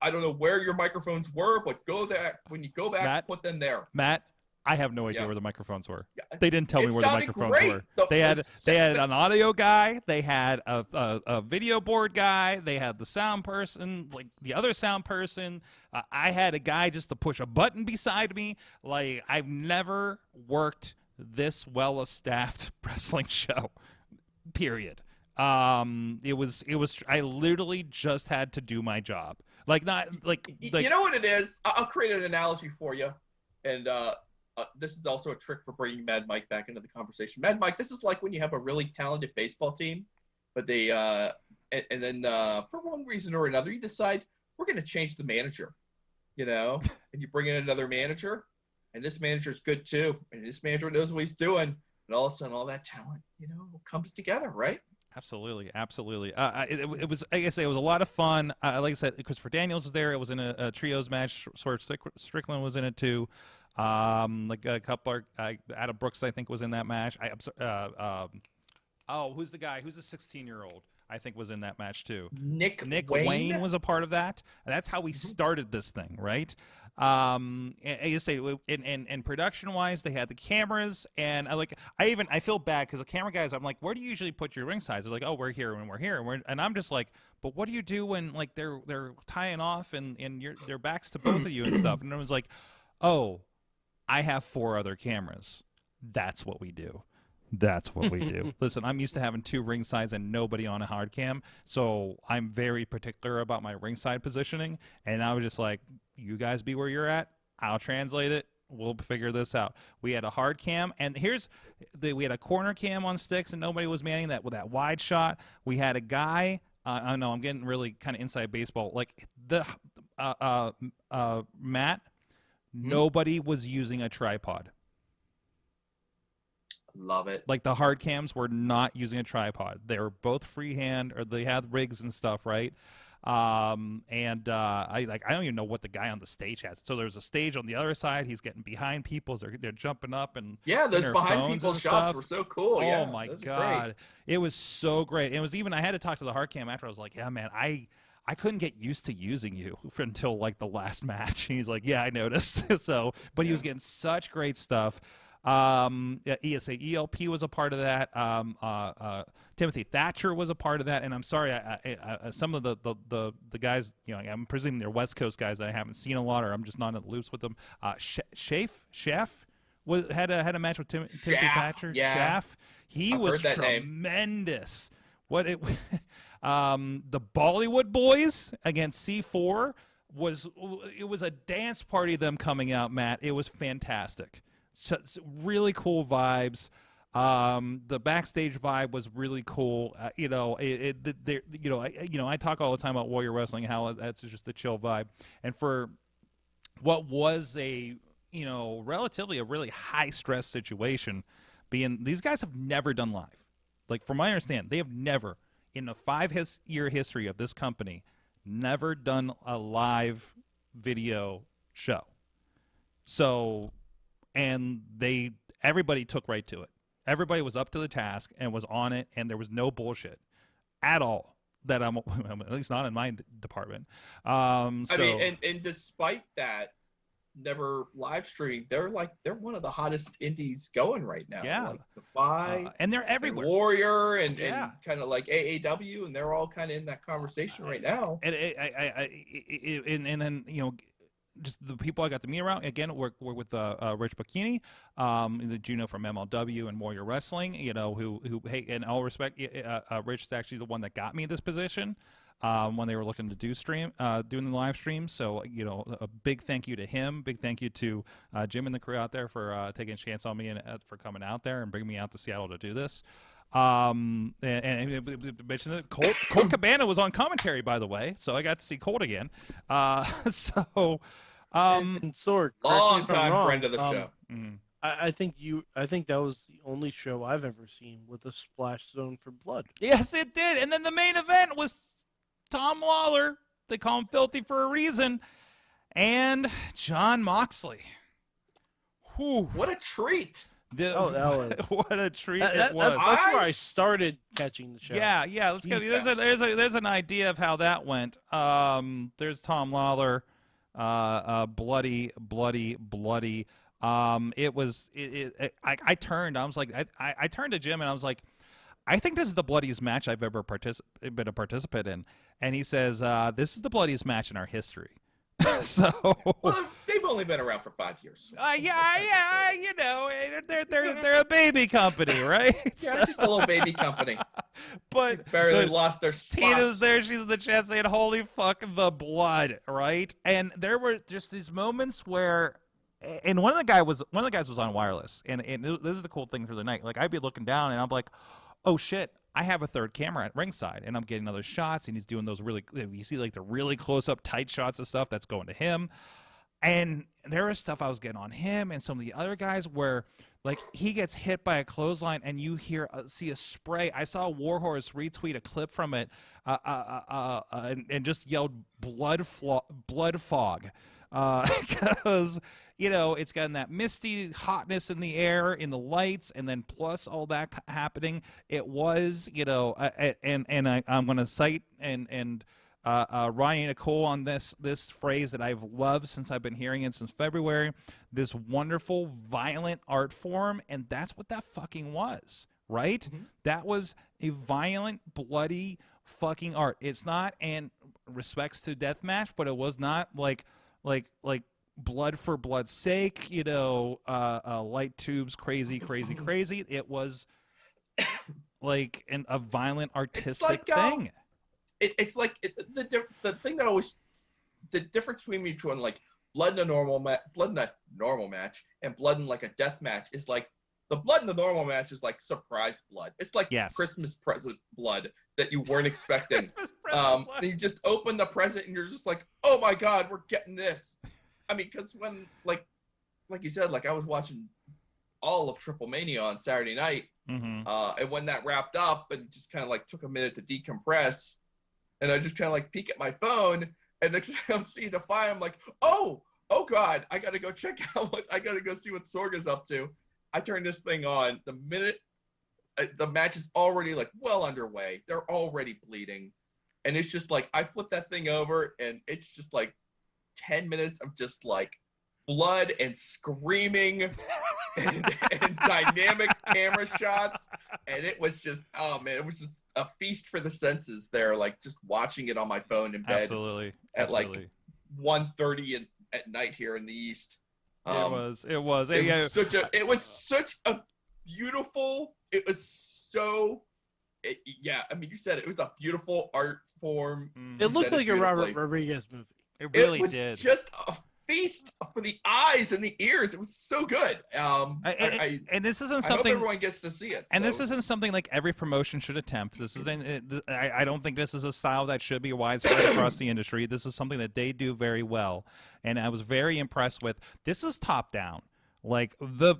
[SPEAKER 5] I don't know where your microphones were, but when you go back,
[SPEAKER 3] Matt,
[SPEAKER 5] put them there.
[SPEAKER 3] Matt, I have no idea where the microphones were.
[SPEAKER 5] Yeah.
[SPEAKER 3] They didn't tell me where the microphones were. They had an audio guy. They had a video board guy. They had the sound person, like the other sound person. I had a guy just to push a button beside me. Like I've never worked this well a staffed wrestling show. Period. It was I literally just had to do my job. Like not like
[SPEAKER 5] you know what it is? I'll create an analogy for you, and this is also a trick for bringing Mad Mike back into the conversation. Mad Mike, this is like when you have a really talented baseball team, but they and then for one reason or another you decide we're going to change the manager, you know, and you bring in another manager, and this manager's good too, and this manager knows what he's doing, and all of a sudden all that talent, you know, comes together, right?
[SPEAKER 3] Absolutely. It was, like I say, it was a lot of fun. Like I said, Christopher Daniels was there. It was in a trios match. Sort of Strickland was in it too. Like a couple, Adam Brooks, I think, was in that match. Who's the guy? Who's the 16-year-old? I think was in that match too.
[SPEAKER 5] Nick
[SPEAKER 3] Wayne was a part of that. And that's how we started this thing, right? And you say, and production-wise, they had the cameras, and I feel bad because the camera guys, I'm like, where do you usually put your ring size? They're like, oh, we're here and we're here, and I'm just like, but what do you do when like they're tying off and their backs to both of you and stuff? And I was like, oh, I have 4 other cameras. That's what we do. That's what we do. Listen, I'm used to having 2 ringsides and nobody on a hard cam, so I'm very particular about my ringside positioning. And I was just like, you guys be where you're at. I'll translate it. We'll figure this out. We had a hard cam, and we had a corner cam on sticks, and nobody was manning that with that wide shot. We had a guy. I know I'm getting really kind of inside baseball. Like Matt, nobody was using a tripod.
[SPEAKER 5] Love it.
[SPEAKER 3] Like the hard cams were not using a tripod. They were both freehand, or they had rigs and stuff, right? I don't even know what the guy on the stage has. So there's a stage on the other side. He's getting behind people. They're jumping up and
[SPEAKER 5] those behind people shots were so cool.
[SPEAKER 3] Oh my god, great. It was so great. It was even I had to talk to the hard cam after. I was like, yeah, man, I couldn't get used to using you until like the last match. And he's like, yeah, I noticed. But he was getting such great stuff. ESA ELP was a part of that. Timothy Thatcher was a part of that, and I'm sorry, some of the guys, you know, I'm presuming they're West Coast guys that I haven't seen a lot, or I'm just not in the loops with them. Chef had a match with Timothy Thatcher.
[SPEAKER 5] Yeah.
[SPEAKER 3] Chef, he was tremendous. The Bollywood Boys against C4 was a dance party. Them coming out, Matt. It was fantastic. Really cool vibes. The backstage vibe was really cool. I talk all the time about Warrior Wrestling, how that's just a chill vibe. And for what was relatively a really high stress situation, being these guys have never done live. Like from my understanding, they have never in the 5-year history of this company never done a live video show. So. And everybody took right to it. Everybody was up to the task and was on it, and there was no bullshit at all. That I'm at least not in my department. I
[SPEAKER 5] mean, and despite that, never live streaming. They're one of the hottest indies going right now.
[SPEAKER 3] Yeah,
[SPEAKER 5] like Defy,
[SPEAKER 3] and they're everywhere.
[SPEAKER 5] And Warrior and kind of like AAW, and they're all kind of in that conversation right now.
[SPEAKER 3] And then just the people I got to meet around again were with Rich Bikini, the Juno from MLW and Warrior Wrestling. You know, who hey, in all respect, Rich is actually the one that got me this position. when they were looking to doing the live stream. So, a big thank you to him. Big thank you to Jim and the crew out there for taking a chance on me and for coming out there and bringing me out to Seattle to do this. And mention that Colt Cabana was on commentary, by the way, so I got to see Colt again. And
[SPEAKER 4] Sorg,
[SPEAKER 5] long time friend of the show.
[SPEAKER 4] I think that was the only show I've ever seen with a splash zone for blood.
[SPEAKER 3] Yes, it did. And then the main event was Tom Lawler. They call him Filthy for a reason. And Jon Moxley. Whew.
[SPEAKER 5] What a treat.
[SPEAKER 3] What a treat
[SPEAKER 4] it
[SPEAKER 3] was.
[SPEAKER 4] That's where I started catching the show.
[SPEAKER 3] Yeah. Let's go. There's an idea of how that went. There's Tom Lawler. Bloody. I turned. I was like, I turned to Jim and I was like, I think this is the bloodiest match I've ever been a participant in. And he says, this is the bloodiest match in our history. So
[SPEAKER 5] well, they've only been around for 5 years.
[SPEAKER 3] They're a baby company, right?
[SPEAKER 5] Yeah, just a little baby company.
[SPEAKER 3] But
[SPEAKER 5] they barely lost their spots.
[SPEAKER 3] Tina's there. She's in the chat saying, "Holy fuck, the blood!" Right? And there were just these moments where. And one of the guys was on wireless, and this is the cool thing for the night. Like, I'd be looking down, and I'm like, oh shit, I have a third camera at ringside, and I'm getting other shots, and he's doing those you see like the really close up tight shots of stuff that's going to him, and there was stuff I was getting on him and some of the other guys where like he gets hit by a clothesline, and you see a spray. I saw Warhorse retweet a clip from it, and just yelled blood fog, because. It's got that misty hotness in the air, in the lights, and then plus all that happening. It was, I'm going to cite and Ryan Nicole on this phrase that I've loved since I've been hearing it since February. This wonderful, violent art form, and that's what that fucking was, right? Mm-hmm. That was a violent, bloody fucking art. It's not, and respects to deathmatch, but it was not like blood for blood's sake, light tubes, crazy. It was like a violent artistic thing.
[SPEAKER 5] It's like the thing that always the difference between like blood in a normal match and blood in like a death match is like the blood in the normal match is like surprise blood. It's like Christmas present blood that you weren't expecting. You just open the present and you're just like, oh my god, we're getting this. I mean, because when, like you said, like I was watching all of TripleMania on Saturday night, and when that wrapped up, and just kind of like took a minute to decompress, and I just kind of like peek at my phone, and next thing I'm seeing Defy, I'm like, oh god, I gotta go check out I gotta go see what Sorg is up to. I turn this thing on the minute the match is already like well underway. They're already bleeding, and it's just like I flip that thing over, and it's just like 10 minutes of just like blood and screaming and dynamic camera shots, and it was just it was just a feast for the senses there, like just watching it on my phone in bed at like 1:30 at night here in the East.
[SPEAKER 3] It was
[SPEAKER 5] such a beautiful, I mean, you said it was a beautiful art form.
[SPEAKER 4] It looked like a Robert Rodriguez movie.
[SPEAKER 3] It really
[SPEAKER 5] did.
[SPEAKER 3] It was
[SPEAKER 5] just a feast for the eyes and the ears. It was so good.
[SPEAKER 3] And this isn't
[SPEAKER 5] I
[SPEAKER 3] something
[SPEAKER 5] hope everyone gets to see it.
[SPEAKER 3] And this isn't something like every promotion should attempt. This is I don't think this is a style that should be widespread across the industry. This is something that they do very well, and I was very impressed with. This is top down. Like the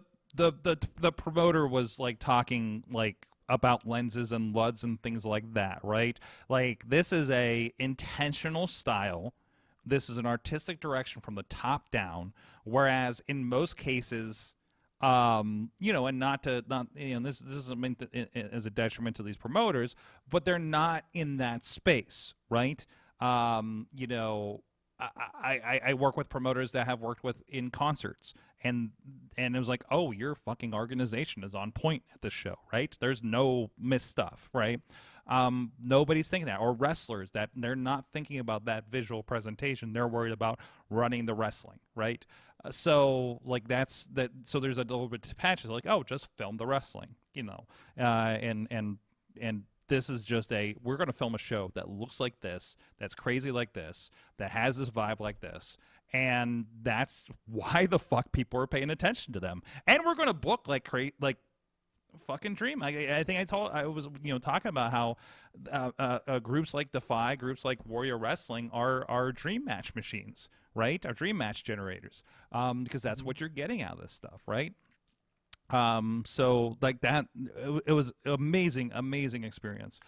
[SPEAKER 3] promoter was like talking like about lenses and LUDs and things like that, right? Like this is a intentional style. This is an artistic direction from the top down, whereas in most cases, and this isn't meant as a detriment to these promoters, but they're not in that space, right? I work with promoters that have worked with in concerts, and it was like, oh, your fucking organization is on point at this show, right? There's no missed stuff, right? Nobody's thinking that, or wrestlers that they're not thinking about that visual presentation. They're worried about running the wrestling, right? So like that's that. So there's a little bit of patches like, oh, just film the wrestling, and this is just we're going to film a show that looks like this, that's crazy like this, that has this vibe like this. And that's why the fuck people are paying attention to them. And we're going to book like fucking dream. I think I was talking about how groups like Defy, groups like Warrior Wrestling are dream match machines, right? Our dream match generators, because that's what you're getting out of this stuff, right? So like that, it was amazing experience.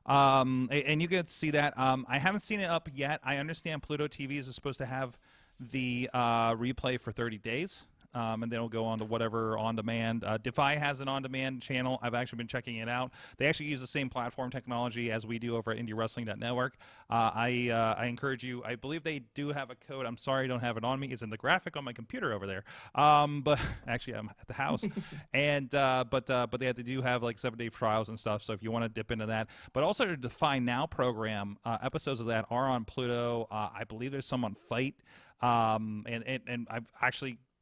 [SPEAKER 3] And you get to see that. I haven't seen it up yet. I understand Pluto TVs is supposed to have the replay for 30 days. And then it'll go on to whatever on-demand. Defy has an on-demand channel. I've actually been checking it out. They actually use the same platform technology as we do over at IndyWrestling.network. I encourage you. I believe they do have a code. I'm sorry I don't have it on me. It's in the graphic on my computer over there. But actually, I'm at the house. And but they do have like 7-day trials and stuff. So if you want to dip into that, but also the Defy Now program, episodes of that are on Pluto. I believe there's some on Fight. And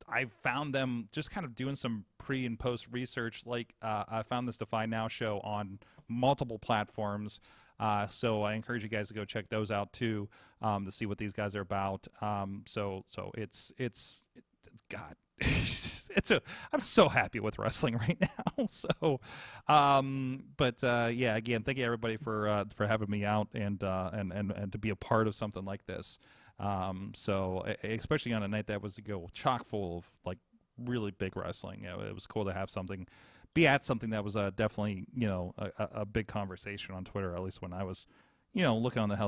[SPEAKER 3] I've found them just kind of doing some pre and post research. Like I found this Defy Now show on multiple platforms. So I encourage you guys to go check those out too, to see what these guys are about. So it's God, I'm so happy with wrestling right now. So, yeah, again, thank you everybody for having me out and to be a part of something like this. So especially on a night that was to go chock full of like really big wrestling, it was cool to have be at something that was definitely a big conversation on Twitter, at least when I was looking on in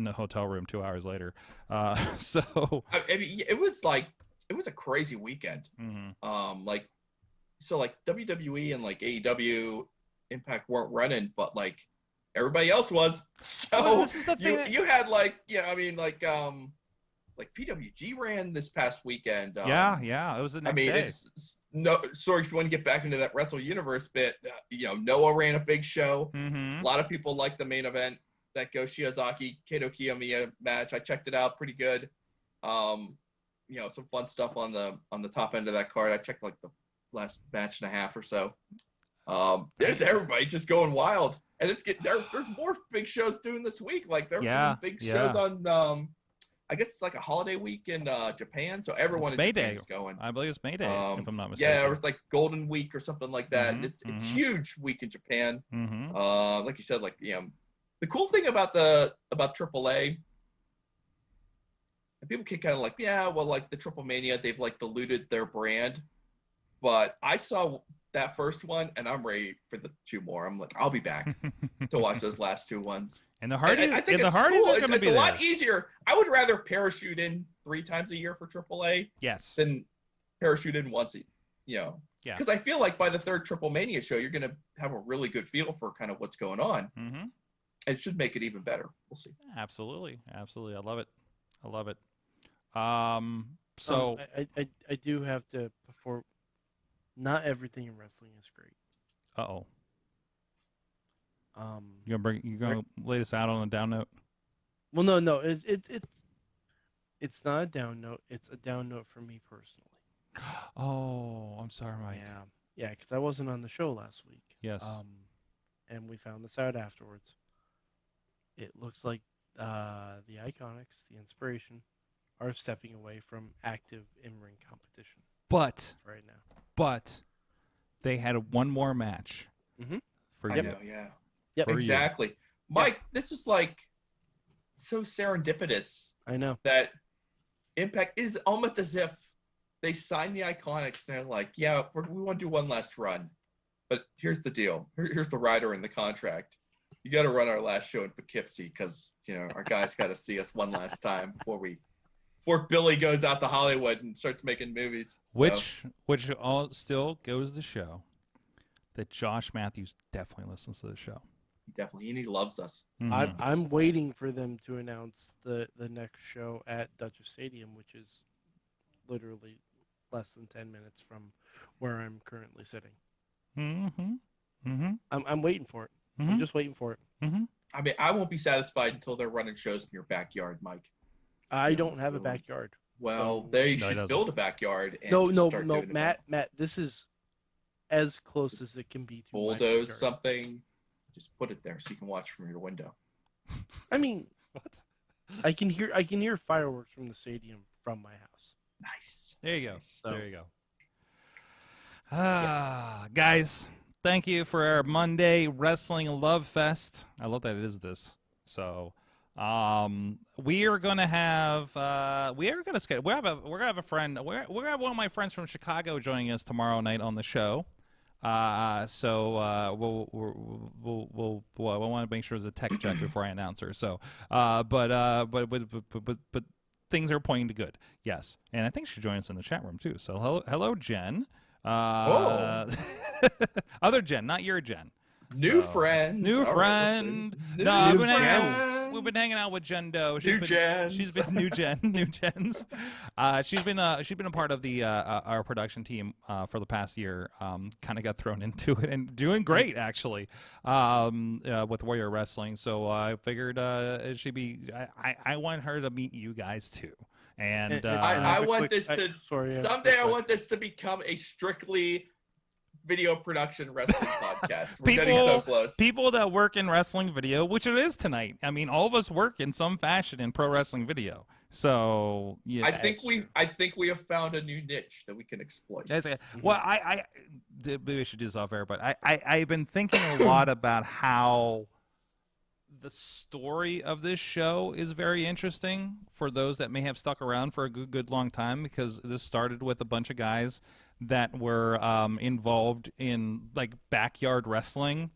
[SPEAKER 3] the hotel room 2 hours later. So
[SPEAKER 5] I mean, it was a crazy weekend.
[SPEAKER 3] Mm-hmm.
[SPEAKER 5] Like WWE and like AEW Impact weren't running, but like everybody else was. So
[SPEAKER 3] well, this is the thing
[SPEAKER 5] you had like PWG ran this past weekend.
[SPEAKER 3] Yeah, it was the next day.
[SPEAKER 5] It's no. Sorry, if you want to get back into that Wrestle Universe bit, Noah ran a big show.
[SPEAKER 3] Mm-hmm.
[SPEAKER 5] A lot of people liked the main event, that Go Shiozaki Kato Kiyomiya match. I checked it out, pretty good. Some fun stuff on the top end of that card. I checked like the last match and a half or so. There's everybody just going wild, and there's more big shows doing this week. Like they're doing big shows on. I guess it's like a holiday week in Japan, so everyone in Japan is going.
[SPEAKER 3] I believe it's May Day, if I'm not mistaken.
[SPEAKER 5] Yeah, it was like Golden Week or something like that.
[SPEAKER 3] Mm-hmm,
[SPEAKER 5] It's huge week in Japan.
[SPEAKER 3] Mm-hmm.
[SPEAKER 5] Like you said, the cool thing about AAA, and people can kind of like, the TripleMania, they've like diluted their brand, but I saw that first one and I'm ready for the two more. I'm like, I'll be back to watch those last two ones.
[SPEAKER 3] And the Hardys,
[SPEAKER 5] I think
[SPEAKER 3] it's a
[SPEAKER 5] lot easier. I would rather parachute in 3 times a year for AAA.
[SPEAKER 3] Yes.
[SPEAKER 5] Than parachute in once,
[SPEAKER 3] Yeah.
[SPEAKER 5] Because I feel like by the third TripleMania show, you're going to have a really good feel for kind of what's going on.
[SPEAKER 3] Mm-hmm.
[SPEAKER 5] And it should make it even better. We'll see.
[SPEAKER 3] Absolutely. I love it.
[SPEAKER 4] I do have to, before, not everything in wrestling is great.
[SPEAKER 3] Uh-oh. You gonna lay this out on a down note?
[SPEAKER 4] Well, no, it's not a down note. It's a down note for me personally.
[SPEAKER 3] Oh, I'm sorry, Mike.
[SPEAKER 4] Yeah, because I wasn't on the show last week.
[SPEAKER 3] Yes.
[SPEAKER 4] And we found this out afterwards. It looks like the Iconics, the Inspiration, are stepping away from active in-ring competition.
[SPEAKER 3] But
[SPEAKER 4] right now.
[SPEAKER 3] But they had one more match.
[SPEAKER 4] Mm-hmm.
[SPEAKER 3] For
[SPEAKER 5] I
[SPEAKER 3] you.
[SPEAKER 5] know, yeah.
[SPEAKER 4] Yep.
[SPEAKER 5] Exactly. Mike, this was like so serendipitous.
[SPEAKER 4] I know.
[SPEAKER 5] That Impact is almost as if they signed the Iconics and they're like, yeah, we want to do one last run. But here's the deal. Here's the rider in the contract. You got to run our last show in Poughkeepsie because, our guys got to see us one last time before Billy goes out to Hollywood and starts making movies. So.
[SPEAKER 3] Which all still goes to show that Josh Matthews definitely listens to the show.
[SPEAKER 5] Definitely, and he loves us.
[SPEAKER 3] Mm-hmm.
[SPEAKER 4] I'm waiting for them to announce the next show at Dodger Stadium, which is literally less than 10 minutes from where I'm currently sitting.
[SPEAKER 3] Mm-hmm. Mm-hmm.
[SPEAKER 4] I'm waiting for it.
[SPEAKER 3] Mm-hmm.
[SPEAKER 4] I'm just waiting for it.
[SPEAKER 3] Mm-hmm.
[SPEAKER 5] I mean, I won't be satisfied until they're running shows in your backyard, Mike.
[SPEAKER 4] I don't have a backyard.
[SPEAKER 5] Well, they should build a backyard. And
[SPEAKER 4] no, Matt. This is as close as it can be to
[SPEAKER 5] bulldoze something. Just put it there so you can watch from your window.
[SPEAKER 4] I mean,
[SPEAKER 3] What?
[SPEAKER 4] I can hear fireworks from the stadium from my house.
[SPEAKER 5] Nice.
[SPEAKER 3] There you go.
[SPEAKER 5] Nice.
[SPEAKER 3] There you go. Guys, thank you for our Monday Wrestling Love Fest. I love that it is this. So, we are gonna have we're gonna have a friend. We're gonna have one of my friends from Chicago joining us tomorrow night on the show. We'll want to make sure there's a tech check before I announce her. So, but things are pointing to good. Yes, and I think she joined us in the chat room too. So hello, Jen. Other Jen, not your Jen.
[SPEAKER 5] New friend.
[SPEAKER 3] New
[SPEAKER 5] All
[SPEAKER 3] friend.
[SPEAKER 5] Right,
[SPEAKER 3] No, we've been hanging out with Jen Doe.
[SPEAKER 5] New Jens.
[SPEAKER 3] She's been new Jens. She's been a part of the our production team for the past year. Kind of got thrown into it and doing great actually with Warrior Wrestling. So I figured she'd be. I want her to meet you guys too. And
[SPEAKER 5] I want this to someday. I want this to become a strictly video production wrestling podcast. We're getting so close.
[SPEAKER 3] People that work in wrestling video, which it is tonight. I mean, all of us work in some fashion in pro wrestling video. So yeah,
[SPEAKER 5] I think we have found a new niche that we can exploit.
[SPEAKER 3] Well, maybe we should do this off air, but I've been thinking a lot about how the story of this show is very interesting for those that may have stuck around for a good long time, because this started with a bunch of guys that were involved in like backyard wrestling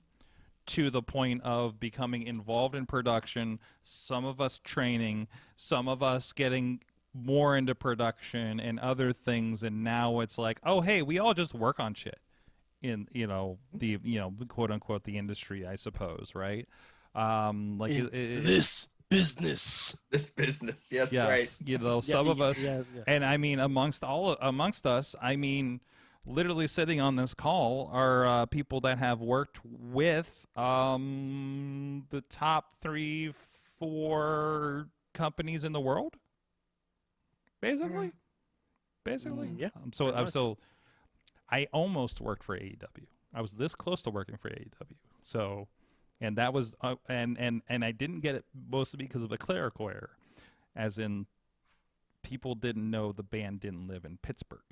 [SPEAKER 3] to the point of becoming involved in production, some of us training, some of us getting more into production and other things, and now it's like, oh hey, we all just work on shit in the quote unquote the industry, I suppose, right?
[SPEAKER 4] This business.
[SPEAKER 5] This business, yes,
[SPEAKER 3] yes,
[SPEAKER 5] right.
[SPEAKER 3] Some of us,
[SPEAKER 4] yeah.
[SPEAKER 3] and I mean amongst us, I mean, literally sitting on this call are people that have worked with the top 3-4 companies in the world, basically.
[SPEAKER 4] Yeah.
[SPEAKER 3] So I almost worked for AEW. I was this close to working for AEW. So. And that was, and I didn't get it mostly because of a clerical error, as in people didn't know the band didn't live in Pittsburgh.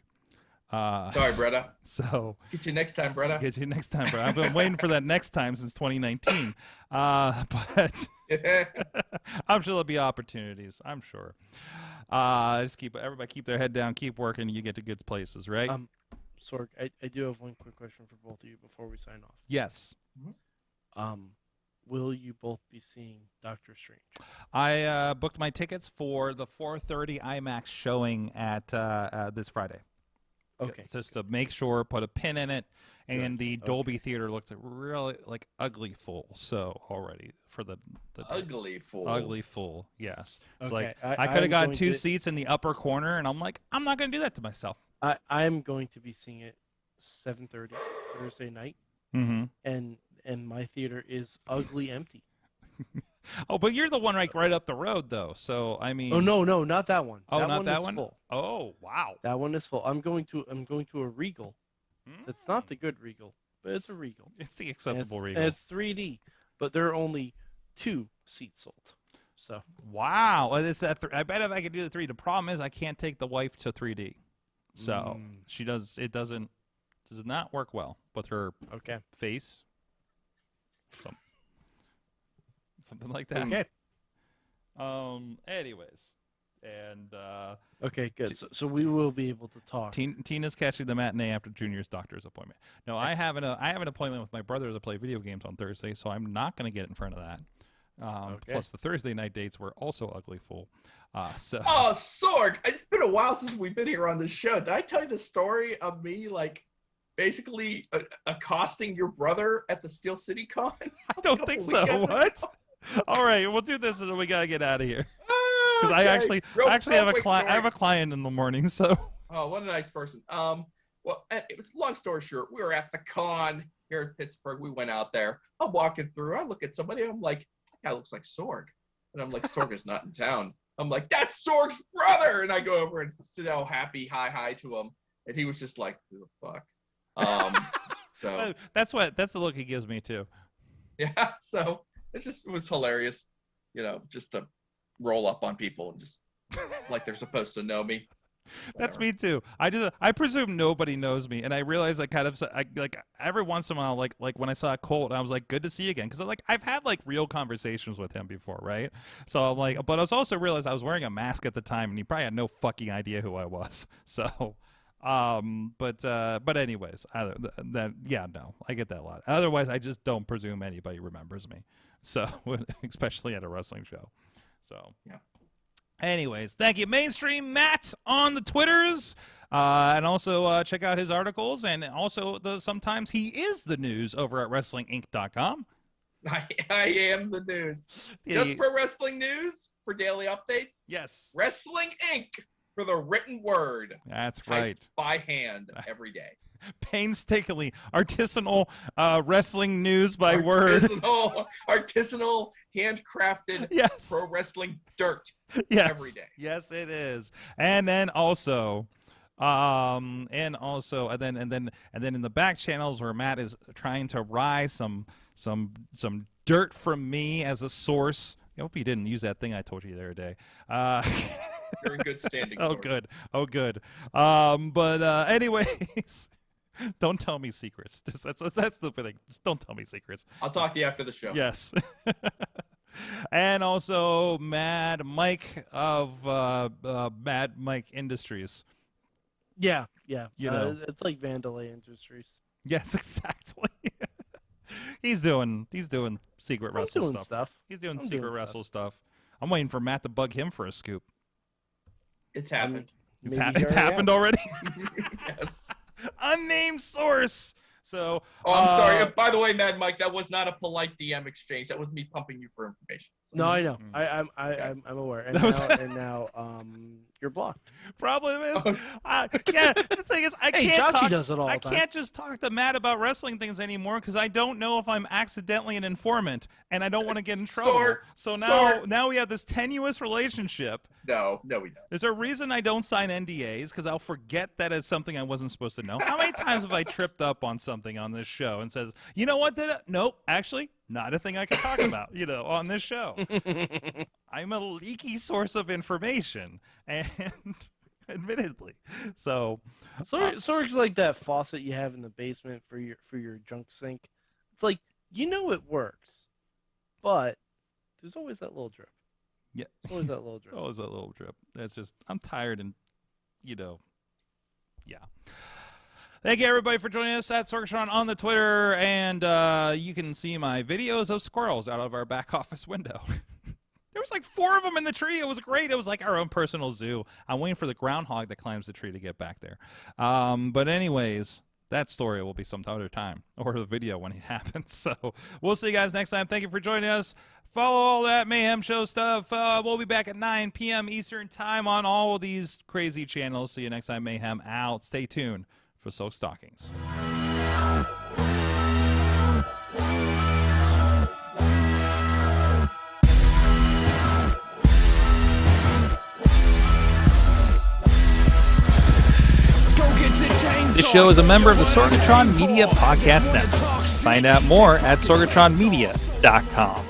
[SPEAKER 5] Sorry, Bretta.
[SPEAKER 3] So
[SPEAKER 5] get you next time, Bretta.
[SPEAKER 3] Get you next time, Bretta. I've been waiting for that next time since 2019. But I'm sure there'll be opportunities. I'm sure. Just everybody keep their head down, keep working, and you get to good places, right?
[SPEAKER 4] Sorg, I do have one quick question for both of you before we sign off.
[SPEAKER 3] Yes.
[SPEAKER 4] Will you both be seeing Doctor Strange?
[SPEAKER 3] I booked my tickets for the 4:30 IMAX showing at this Friday.
[SPEAKER 4] Okay.
[SPEAKER 3] Just to make sure, put a pin in it, and the Dolby Theater looks really like ugly full. So already for the
[SPEAKER 5] ugly full.
[SPEAKER 3] Ugly full. Yes. It's
[SPEAKER 4] okay.
[SPEAKER 3] like I could have gotten 2 seats in the upper corner, and I'm like, I'm not going to do that to myself.
[SPEAKER 4] I'm going to be seeing it 7:30 Thursday night.
[SPEAKER 3] Mm-hmm.
[SPEAKER 4] And my theater is ugly empty.
[SPEAKER 3] Oh, but you're the one right up the road, though. So I mean.
[SPEAKER 4] Oh no, not that one.
[SPEAKER 3] Oh,
[SPEAKER 4] that
[SPEAKER 3] not
[SPEAKER 4] one
[SPEAKER 3] that
[SPEAKER 4] is
[SPEAKER 3] one.
[SPEAKER 4] Full.
[SPEAKER 3] Oh, wow.
[SPEAKER 4] That one is full. I'm going to a Regal. It's not the good Regal, but it's a Regal.
[SPEAKER 3] It's the acceptable Regal.
[SPEAKER 4] And it's 3D, but there are only 2 seats sold. So.
[SPEAKER 3] Wow. Well, it's that. I bet if I could do the 3D. The problem is I can't take the wife to 3D, so she does. It does not work well with her face. Something like that.
[SPEAKER 4] Okay.
[SPEAKER 3] Anyways, and
[SPEAKER 4] okay, good. So we will be able to talk.
[SPEAKER 3] Tina's catching the matinee after Junior's doctor's appointment. No, I have an appointment with my brother to play video games on Thursday, so I'm not going to get in front of that. Plus, the Thursday night dates were also ugly full. So.
[SPEAKER 5] Oh, Sorg! It's been a while since we've been here on this show. Did I tell you the story of me basically accosting your brother at the Steel City Con?
[SPEAKER 3] I don't think so. What? All right, we'll do this, and then we gotta get out of here. Because I actually have a client. I have a client in the morning, so.
[SPEAKER 5] Oh, what a nice person. Well, it was long story short. We were at the con here in Pittsburgh. We went out there. I'm walking through. I look at somebody. I'm like, that guy looks like Sorg, and I'm like, Sorg is not in town. I'm like, that's Sorg's brother, and I go over and sit all happy, hi to him, and he was just like, who the fuck? So
[SPEAKER 3] that's the look he gives me too.
[SPEAKER 5] Yeah, so it was hilarious, just to roll up on people and just like they're supposed to know me.
[SPEAKER 3] That's me too. I presume nobody knows me, and I realize like every once in a while, like when I saw Colt, I was like, good to see you again, because I've had like real conversations with him before, right? So I'm like, but I was also realized I was wearing a mask at the time, and he probably had no fucking idea who I was. So, but anyways, no, I get that a lot. Otherwise, I just don't presume anybody remembers me. So, especially at a wrestling show. So
[SPEAKER 5] yeah.
[SPEAKER 3] Anyways, thank you, Mainstream Matt on the Twitters, and also check out his articles, and also sometimes he is the news over at WrestlingInc.com.
[SPEAKER 5] I am the news.
[SPEAKER 3] Yeah,
[SPEAKER 5] Just pro wrestling news for daily updates.
[SPEAKER 3] Yes.
[SPEAKER 5] Wrestling Inc. for the written word.
[SPEAKER 3] That's
[SPEAKER 5] right. By hand every day.
[SPEAKER 3] Painstakingly artisanal wrestling news by word.
[SPEAKER 5] Artisanal, handcrafted pro wrestling dirt every day.
[SPEAKER 3] Yes, it is. And then also, and then in the back channels where Matt is trying to rise some dirt from me as a source. I hope you didn't use that thing I told you the other day.
[SPEAKER 5] You're in good standing.
[SPEAKER 3] Oh, good. Oh, good. But anyways. Don't tell me secrets. That's the thing. Just don't tell me secrets.
[SPEAKER 5] I'll talk to you after the show.
[SPEAKER 3] Yes. And also Mad Mike of Mad Mike Industries.
[SPEAKER 4] Yeah. It's like Vandalay Industries.
[SPEAKER 3] Yes, exactly. He's doing secret wrestle stuff. He's doing secret wrestle stuff. I'm waiting for Matt to bug him for a scoop.
[SPEAKER 5] It's happened.
[SPEAKER 3] It's happened already.
[SPEAKER 5] Yes.
[SPEAKER 3] Unnamed source. So.
[SPEAKER 5] I'm sorry. By the way, Mad Mike, that was not a polite DM exchange. That was me pumping you for information. So.
[SPEAKER 4] No, I know. I'm aware. And now, you're blocked.
[SPEAKER 3] Problem is, the thing is, I can't just talk to Matt about wrestling things anymore because I don't know if I'm accidentally an informant and I don't want to get in trouble. Now we have this tenuous relationship.
[SPEAKER 5] No, we don't.
[SPEAKER 3] There's a reason I don't sign NDAs because I'll forget that it's something I wasn't supposed to know. How many times have I tripped up on something on this show and says, you know what? Nope, actually, not a thing I can talk about, on this show. I'm a leaky source of information, and admittedly. So
[SPEAKER 4] Sorg's like that faucet you have in the basement for your junk sink. It's like, it works, but there's always that little drip.
[SPEAKER 3] Yeah.
[SPEAKER 4] Always that little drip.
[SPEAKER 3] Always that little drip. That's just, I'm tired and, yeah. Thank you, everybody, for joining us at Sorgatron on the Twitter, and you can see my videos of squirrels out of our back office window. There was like 4 of them in the tree. It was great. It was like our own personal zoo. I'm waiting for the groundhog that climbs the tree to get back there. But anyways, that story will be some other time, or the video when it happens. So we'll see you guys next time. Thank you for joining us. Follow all that Mayhem Show stuff. We'll be back at 9 p.m. Eastern Time on all of these crazy channels. See you next time, Mayhem out. Stay tuned for Soak Stockings. This show is a member of the Sorgatron Media Podcast Network. Find out more at sorgatronmedia.com.